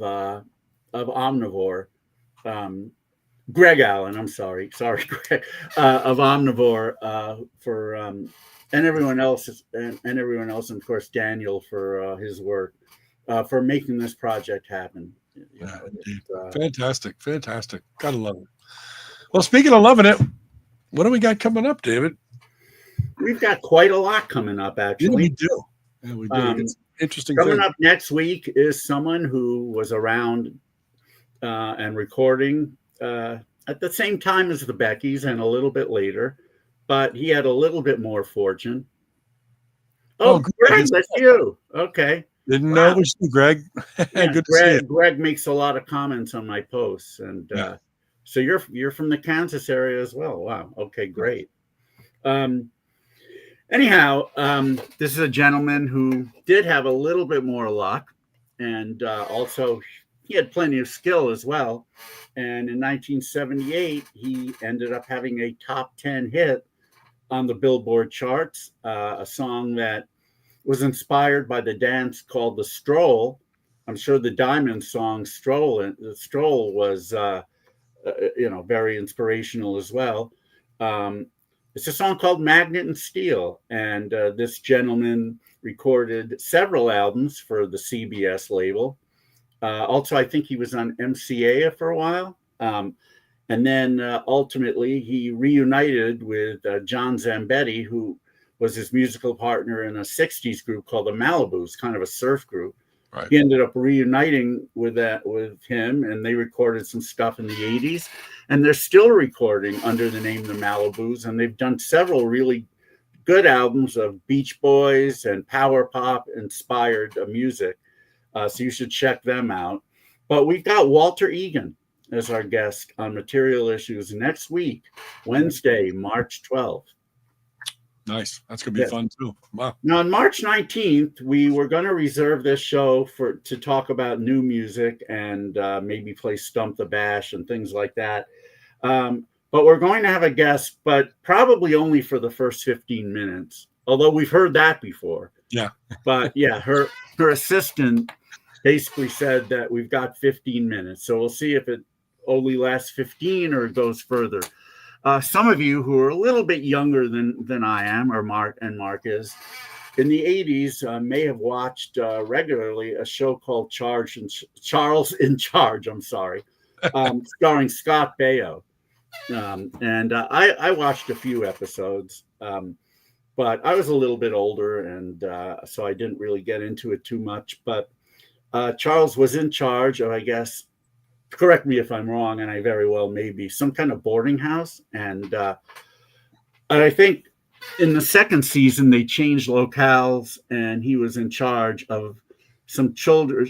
Omnivore. Greg Allen, I'm sorry, Greg, of Omnivore for and everyone else, and of course Daniel for his work for making this project happen. Fantastic. Gotta love it. Well, speaking of loving it, what do we got coming up, David? We've got quite a lot coming up, actually. Yeah, we do. It's interesting. Coming up next week is someone who was around and recording at the same time as the Beckies and a little bit later, but he had a little bit more fortune. Oh, Greg, that's you. Okay. Didn't know it was you, Greg. Yeah, Good to see you. Greg makes a lot of comments on my posts, and so you're from the Kansas area as well. Wow. Okay, great. Anyhow, this is a gentleman who did have a little bit more luck, and also he had plenty of skill as well. And in 1978, he ended up having a top 10 hit on the Billboard charts, a song that was inspired by the dance called the Stroll. I'm sure the Diamond song Stroll was very inspirational as well. It's a song called Magnet and Steel, and this gentleman recorded several albums for the CBS label. Also, I think he was on MCA for a while, and then ultimately he reunited with John Zambetti, who was his musical partner in a 60s group called the Malibus, kind of a surf group. Right. He ended up reuniting with him, and they recorded some stuff in the 80s, and they're still recording under the name the Malibus, and they've done several really good albums of Beach Boys and power pop inspired music. So you should check them out. But we've got Walter Egan as our guest on Material Issues next week, Wednesday, March 12th. Nice. That's going to be fun too. Wow. Now, on March 19th, we were going to reserve this show to talk about new music and maybe play Stump the Bash and things like that. But we're going to have a guest, but probably only for the first 15 minutes, although we've heard that before. Yeah. But yeah, her assistant basically said that we've got 15 minutes. So we'll see if it only lasts 15 or it goes further. some of you who are a little bit younger than I am, or Mark is, in the 80s may have watched regularly a show called Charles in Charge, starring Scott Baio. I watched a few episodes, but I was a little bit older, and so I didn't really get into it too much. But Charles was in charge of, I guess, correct me if I'm wrong, and I very well may be, some kind of boarding house. And I think in the second season, they changed locales, and he was in charge of some children.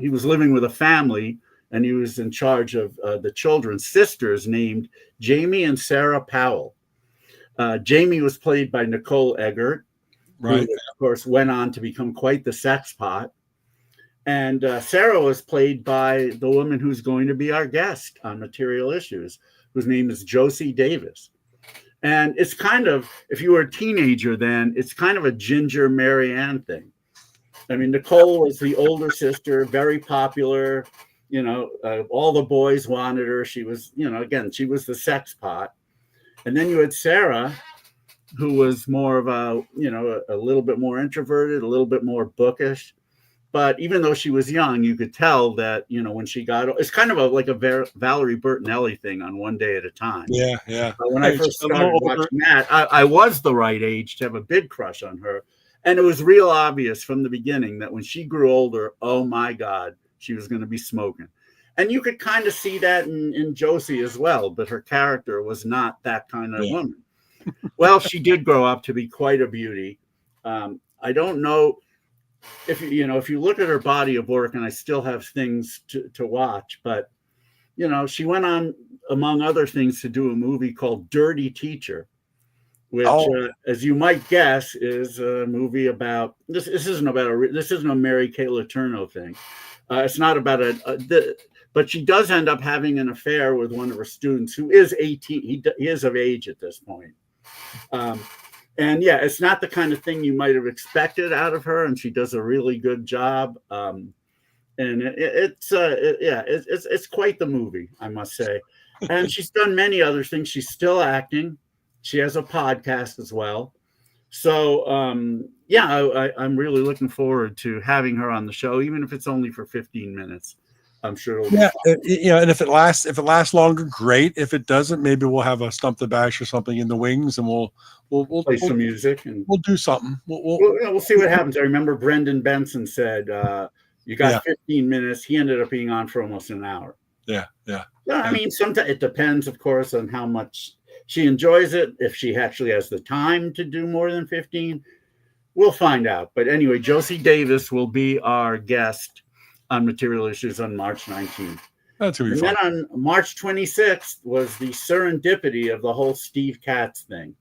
He was living with a family, and he was in charge of the children's sisters named Jamie and Sarah Powell. Jamie was played by Nicole Eggert, right? Who, of course, went on to become quite the sex pot. And Sarah was played by the woman who's going to be our guest on Material Issues, whose name is Josie Davis. And it's kind of, if you were a teenager then, it's kind of a Ginger Mary Ann thing. I mean, Nicole was the older sister, very popular. You know, all the boys wanted her. She was, you know, again, she was the sex pot. And then you had Sarah, who was more of a, you know, a little bit more introverted, a little bit more bookish. But even though she was young, you could tell that, you know, when she got, it's kind of like a Valerie Bertinelli thing on One Day at a Time. Yeah, yeah. But when I first started watching that, I was the right age to have a big crush on her. And it was real obvious from the beginning that when she grew older, oh my God, she was going to be smoking. And you could kind of see that in Josie as well, but her character was not that kind of woman. Well, she did grow up to be quite a beauty. I don't know if you look at her body of work, and I still have things to watch, but you know, she went on, among other things, to do a movie called Dirty Teacher, which, as you might guess, is a movie about this. This isn't a Mary Kay Letourneau thing. It's not about but she does end up having an affair with one of her students who is 18. He is of age at this point. And yeah, it's not the kind of thing you might have expected out of her, and she does a really good job. And it's quite the movie, I must say. And she's done many other things. She's still acting. She has a podcast as well. So I'm really looking forward to having her on the show, even if it's only for 15 minutes. I'm sure it'll be fun. And if it lasts longer, great. If it doesn't, maybe we'll have a Stump the Bash or something in the wings, and we'll play some music, and we'll do something. We'll see what happens. I remember Brendan Benson said, "You got 15 minutes." He ended up being on for almost an hour. Yeah. I mean, sometimes it depends, of course, on how much she enjoys it. If she actually has the time to do more than 15, we'll find out. But anyway, Josie Davis will be our guest on Material Issues on March 19th. That's gonna be fun. Then on March 26th was the serendipity of the whole Steve Katz thing.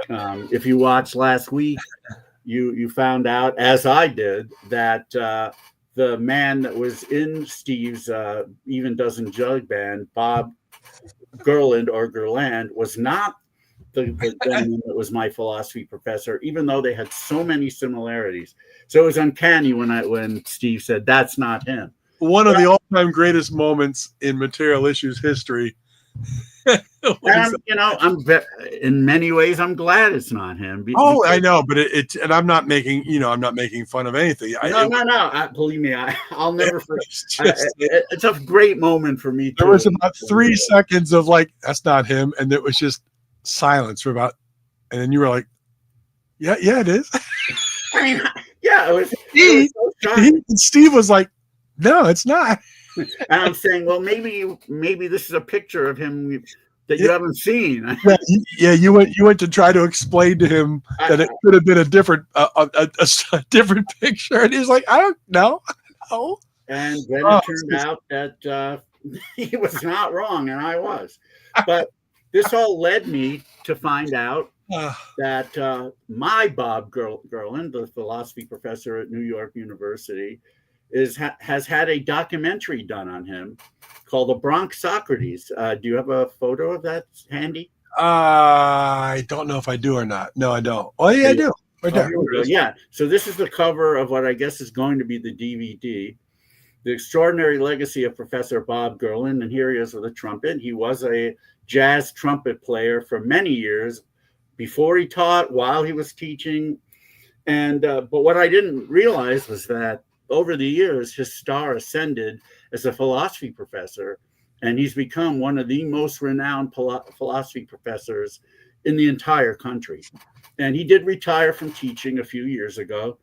If you watched last week, you found out, as I did, that the man that was in Steve's Even Dozen Jug band, Bob Gerland, was not the gentleman that was my philosophy professor, even though they had so many similarities. So it was uncanny when Steve said, "That's not him." One of the all-time greatest moments in Material Issues history. And, I'm in many ways, I'm glad it's not him. I know, but and I'm not making fun of anything. No. Believe me, I'll never forget. It's a great moment for me too. There was about 3 seconds of like, that's not him, and it was just silence for about, and then you were like, yeah, it is. I mean, yeah, it was Steve was like, no, it's not. And I'm saying, well, maybe this is a picture of him that you haven't seen. You went to try to explain to him that it could have been a different different picture, and he's like, I don't know. And then it turned out that he was not wrong, and I was. But this all led me to find out that my Bob Gerland, the philosophy professor at New York University, has had a documentary done on him called The Bronx Socrates. Do you have a photo of that handy? I don't know if I do or not. No, I don't. Oh, yeah, I do. Right there. Yeah. So this is the cover of what I guess is going to be the DVD. The Extraordinary Legacy of Professor Bob Gerland. And here he is with a trumpet. He was a jazz trumpet player for many years, before he taught, while he was teaching. And but what I didn't realize was that over the years, his star ascended as a philosophy professor, and he's become one of the most renowned philosophy professors in the entire country. And he did retire from teaching a few years ago,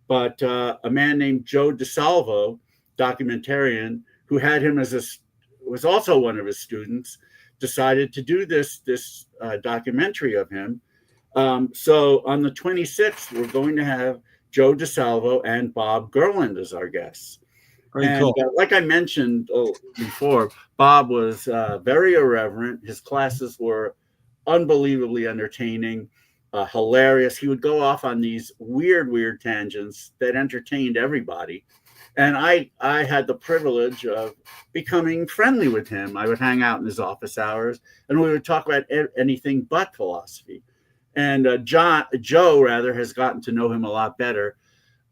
but a man named Joe DeSalvo, documentarian, who had him was also one of his students, decided to do this documentary of him. So on the 26th, we're going to have Joe DeSalvo and Bob Gerland as our guests. Very cool. Like I mentioned before, Bob was very irreverent. His classes were unbelievably entertaining, hilarious. He would go off on these weird tangents that entertained everybody. And I had the privilege of becoming friendly with him. I would hang out in his office hours, and we would talk about anything but philosophy. And Joe has gotten to know him a lot better.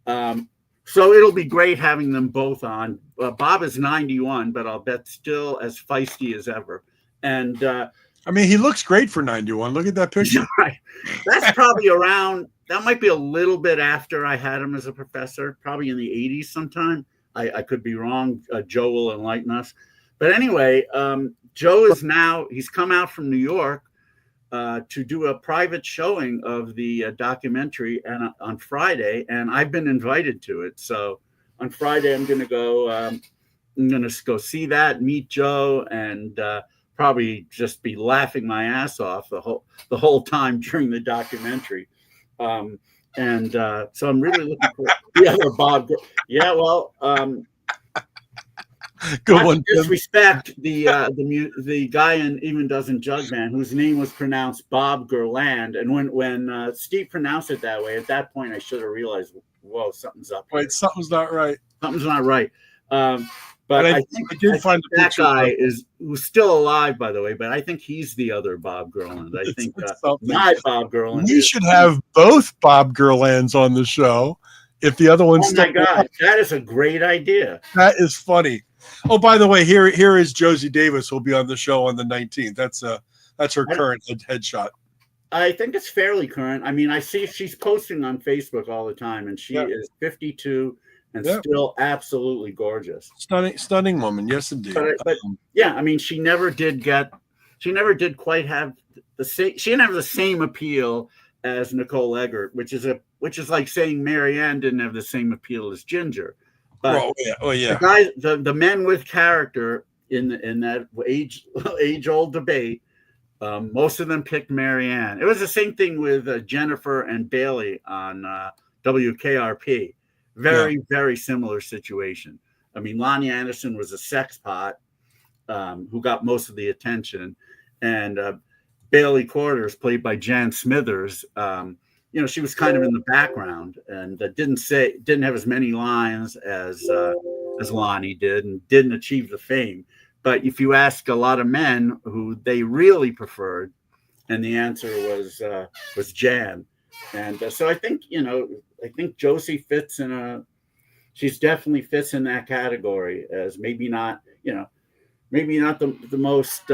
So it'll be great having them both on. Bob is 91, but I'll bet still as feisty as ever. And I mean, he looks great for 91. Look at that picture. Right. That's probably around, that might be a little bit after I had him as a professor, probably in the 80s sometime. I could be wrong. Joe will enlighten us. But anyway, Joe he's come out from New York to do a private showing of the documentary on Friday, and I've been invited to it. So on Friday, I'm going to go see that, meet Joe, and probably just be laughing my ass off the whole time during the documentary. So I'm really looking for the other Bob. Yeah, well, good one. Disrespect the guy in Even Dozen Jug Man, whose name was pronounced Bob Gerland, and when Steve pronounced it that way, at that point I should have realized, whoa, something's up. Wait, something's not right. Something's not right. But I think that guy who's still alive, by the way. But I think he's the other Bob Gerland. I think my Bob Gerland. We should have both Bob Gerlands on the show. If the other one's my God, that is a great idea. That is funny. Oh, by the way, here is Josie Davis, who'll be on the show on the 19th. That's her current headshot. I think it's fairly current. I mean, I see she's posting on Facebook all the time, and she is 52 and still absolutely gorgeous. Stunning woman. Yes, indeed. But yeah, I mean, she never did quite have the same. She didn't have the same appeal as Nicole Eggert, which is like saying Marianne didn't have the same appeal as Ginger. But the men with character in that age old debate, most of them picked Marianne. It was the same thing with Jennifer and Bailey on WKRP. Very similar situation. I mean, Lonnie Anderson was a sex pot who got most of the attention, and Bailey Quarters, played by Jan Smithers, she was kind of in the background and didn't have as many lines as Lonnie did, and didn't achieve the fame. But if you ask a lot of men who they really preferred, and the answer was Jan. And so I think Josie she definitely fits in that category as maybe not the most.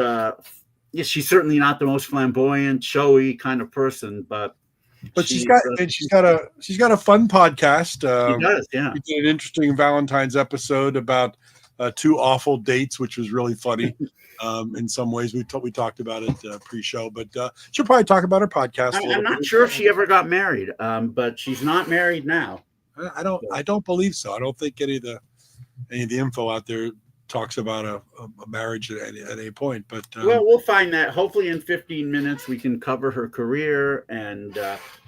She's certainly not the most flamboyant, showy kind of person, but she's got a fun podcast. She does, yeah. We did an interesting Valentine's episode about 2 awful dates, which was really funny. In some ways, we talked about it pre-show, but she'll probably talk about her podcast. I'm not sure if she ever got married, but she's not married now. I don't believe so. I don't think any of the info out there talks about a marriage at any point. But well, we'll find that. Hopefully, in 15 minutes, we can cover her career and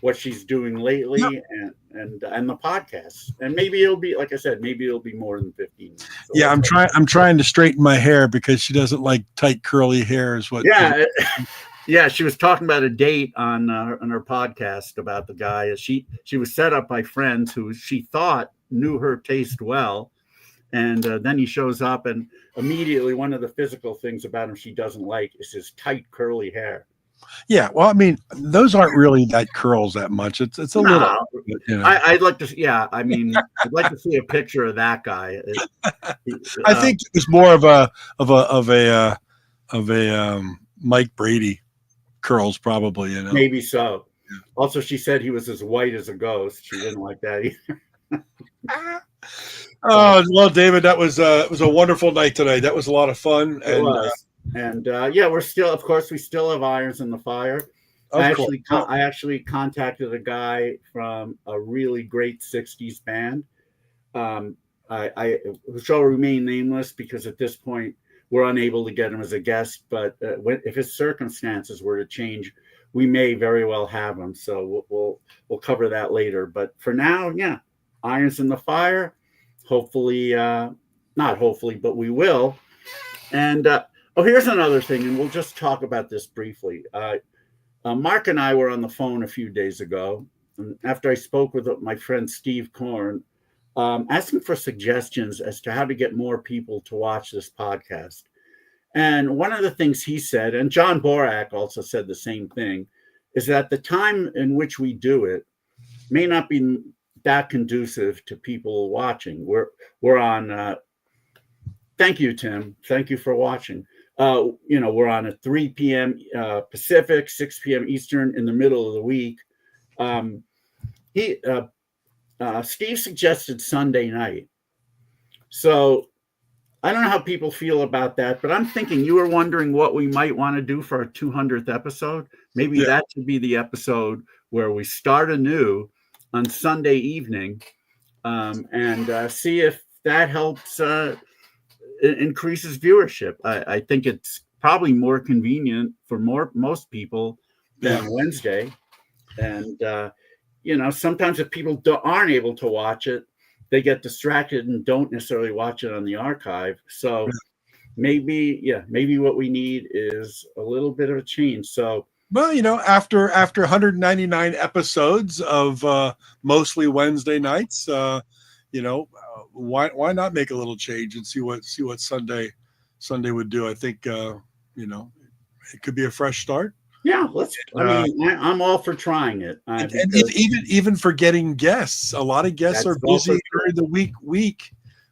what she's doing lately, and the podcast. And maybe it'll be, like I said, maybe it'll be more than 15 minutes. So yeah, I'm trying to straighten my hair because she doesn't like tight curly hair. Is what? Yeah. Yeah, she was talking about a date on her podcast about the guy. She was set up by friends who she thought knew her taste well, and then he shows up, and immediately one of the physical things about him she doesn't like is his tight curly hair. Yeah, well, I mean, those aren't really that curls that much. It's a little. I'd like to. Yeah, I mean, I'd like to see a picture of that guy. I think it was more of a Mike Brady curls, probably. You know, maybe so. Yeah. Also, she said he was as white as a ghost. She didn't like that either. Oh well, David, that was it was a wonderful night tonight. That was a lot of fun. It was. And yeah, we're still, of course, we still have irons in the fire. I actually contacted a guy from a really great 60s band. I shall remain nameless because at this point we're unable to get him as a guest. But if his circumstances were to change, we may very well have him. So we'll cover that later. But for now, yeah, irons in the fire. Hopefully, not hopefully, but we will. And here's another thing, and we'll just talk about this briefly. Mark and I were on the phone a few days ago, and after I spoke with my friend Steve Korn, asking for suggestions as to how to get more people to watch this podcast. And one of the things he said, and John Borak also said the same thing, is that the time in which we do it may not be that conducive to people watching. We're on. Thank you, Tim. Thank you for watching. We're on at 3 p.m. Pacific, 6 p.m. Eastern in the middle of the week. Steve suggested Sunday night. So I don't know how people feel about that, but I'm thinking you were wondering what we might want to do for our 200th episode. Maybe that should be the episode where we start anew on Sunday evening and see if that helps increases viewership. I think it's probably more convenient for most people than Wednesday. And, sometimes if people aren't able to watch it, they get distracted and don't necessarily watch it on the archive. So maybe what we need is a little bit of a change. So, well, after 199 episodes of mostly Wednesday nights, why not make a little change and see what Sunday would do? I think it could be a fresh start. Yeah, I'm all for trying it. And even for getting guests, a lot of guests are busy during the week,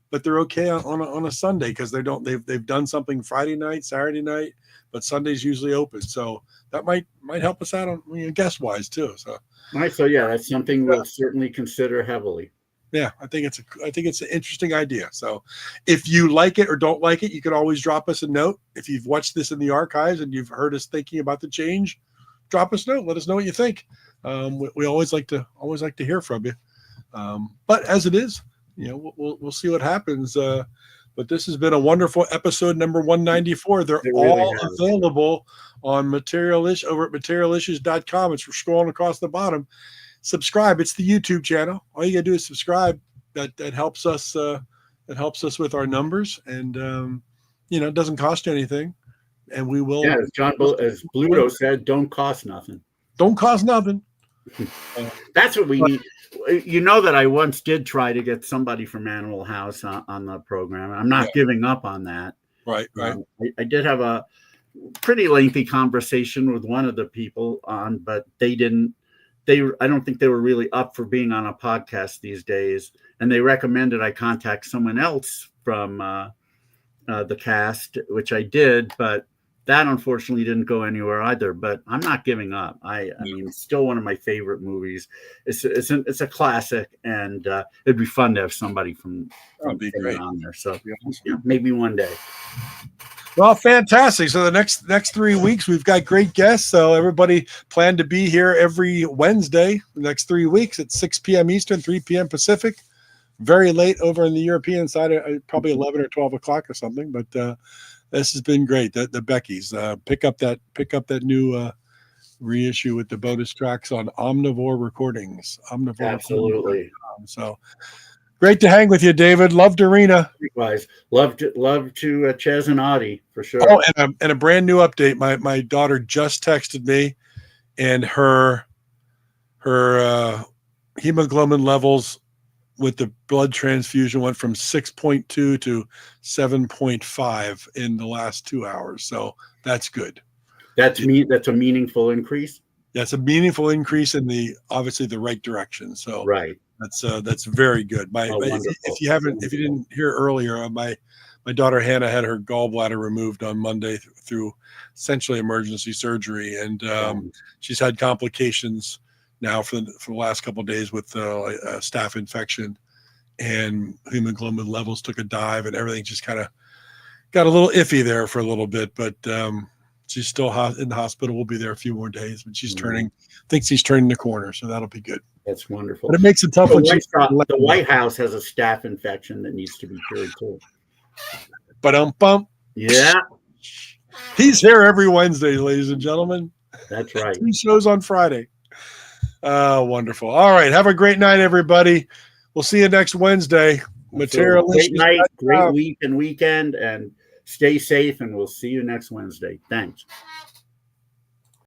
but they're okay on a Sunday because they've done something Friday night, Saturday night, but Sunday's usually open. So that might help us out on guest wise too. So all right, so yeah, that's something we'll certainly consider heavily. Yeah, I think it's an interesting idea. So if you like it or don't like it, you can always drop us a note. If you've watched this in the archives and you've heard us thinking about the change, drop us a note. Let us know what you think. We always like to hear from you. But as it is, we'll see what happens. But this has been a wonderful episode number 194. They're all available on Material-ish over at materialissues.com. It's scrolling across the bottom. Subscribe. It's the YouTube channel. All you gotta do is subscribe. That helps us. That helps us with our numbers, and it doesn't cost you anything. And we will. Yeah, as Bluto said, don't cost nothing. Don't cost nothing. That's what we need. That I once did try to get somebody from Animal House on the program. I'm not giving up on that. Right. I did have a pretty lengthy conversation with one of the people on, but they didn't. I don't think they were really up for being on a podcast these days. And they recommended I contact someone else from the cast, which I did, but that unfortunately didn't go anywhere either. But I'm not giving up. I mean, it's still one of my favorite movies. It's a classic, and it'd be fun to have somebody from on there. So maybe one day. Well, fantastic. So the next 3 weeks, we've got great guests. So everybody plan to be here every Wednesday, the next 3 weeks at 6 p.m. Eastern, 3 p.m. Pacific. Very late over in the European side, probably 11 or 12 o'clock or something. But this has been great. The Beckies, pick up that new reissue with the bonus tracks on Omnivore Recordings. Absolutely. Recordings. So great to hang with you, David. Loved Arena. Likewise. Love to Chaz and Audie for sure. Oh, and a brand new update. My daughter just texted me, and her hemoglobin levels with the blood transfusion went from 6.2 to 7.5 in the last 2 hours. So that's good. That's a meaningful increase. That's a meaningful increase in obviously the right direction. So right. That's very good. If you didn't hear earlier, my my daughter Hannah had her gallbladder removed on Monday through essentially emergency surgery, and she's had complications now for the last couple of days with a staph infection, and hemoglobin levels took a dive, and everything just kind of got a little iffy there for a little bit. But she's still in the hospital. We'll be there a few more days, but she's thinks he's turning the corner, so that'll be good. That's wonderful. But it makes it tough when the White House has a staph infection that needs to be cured too. Ba-dum-bum. Yeah. He's here every Wednesday, ladies and gentlemen. That's right. 2 shows on Friday. Wonderful. All right. Have a great night, everybody. We'll see you next Wednesday. Material. Great night, great week and weekend, and stay safe, and we'll see you next Wednesday. Thanks.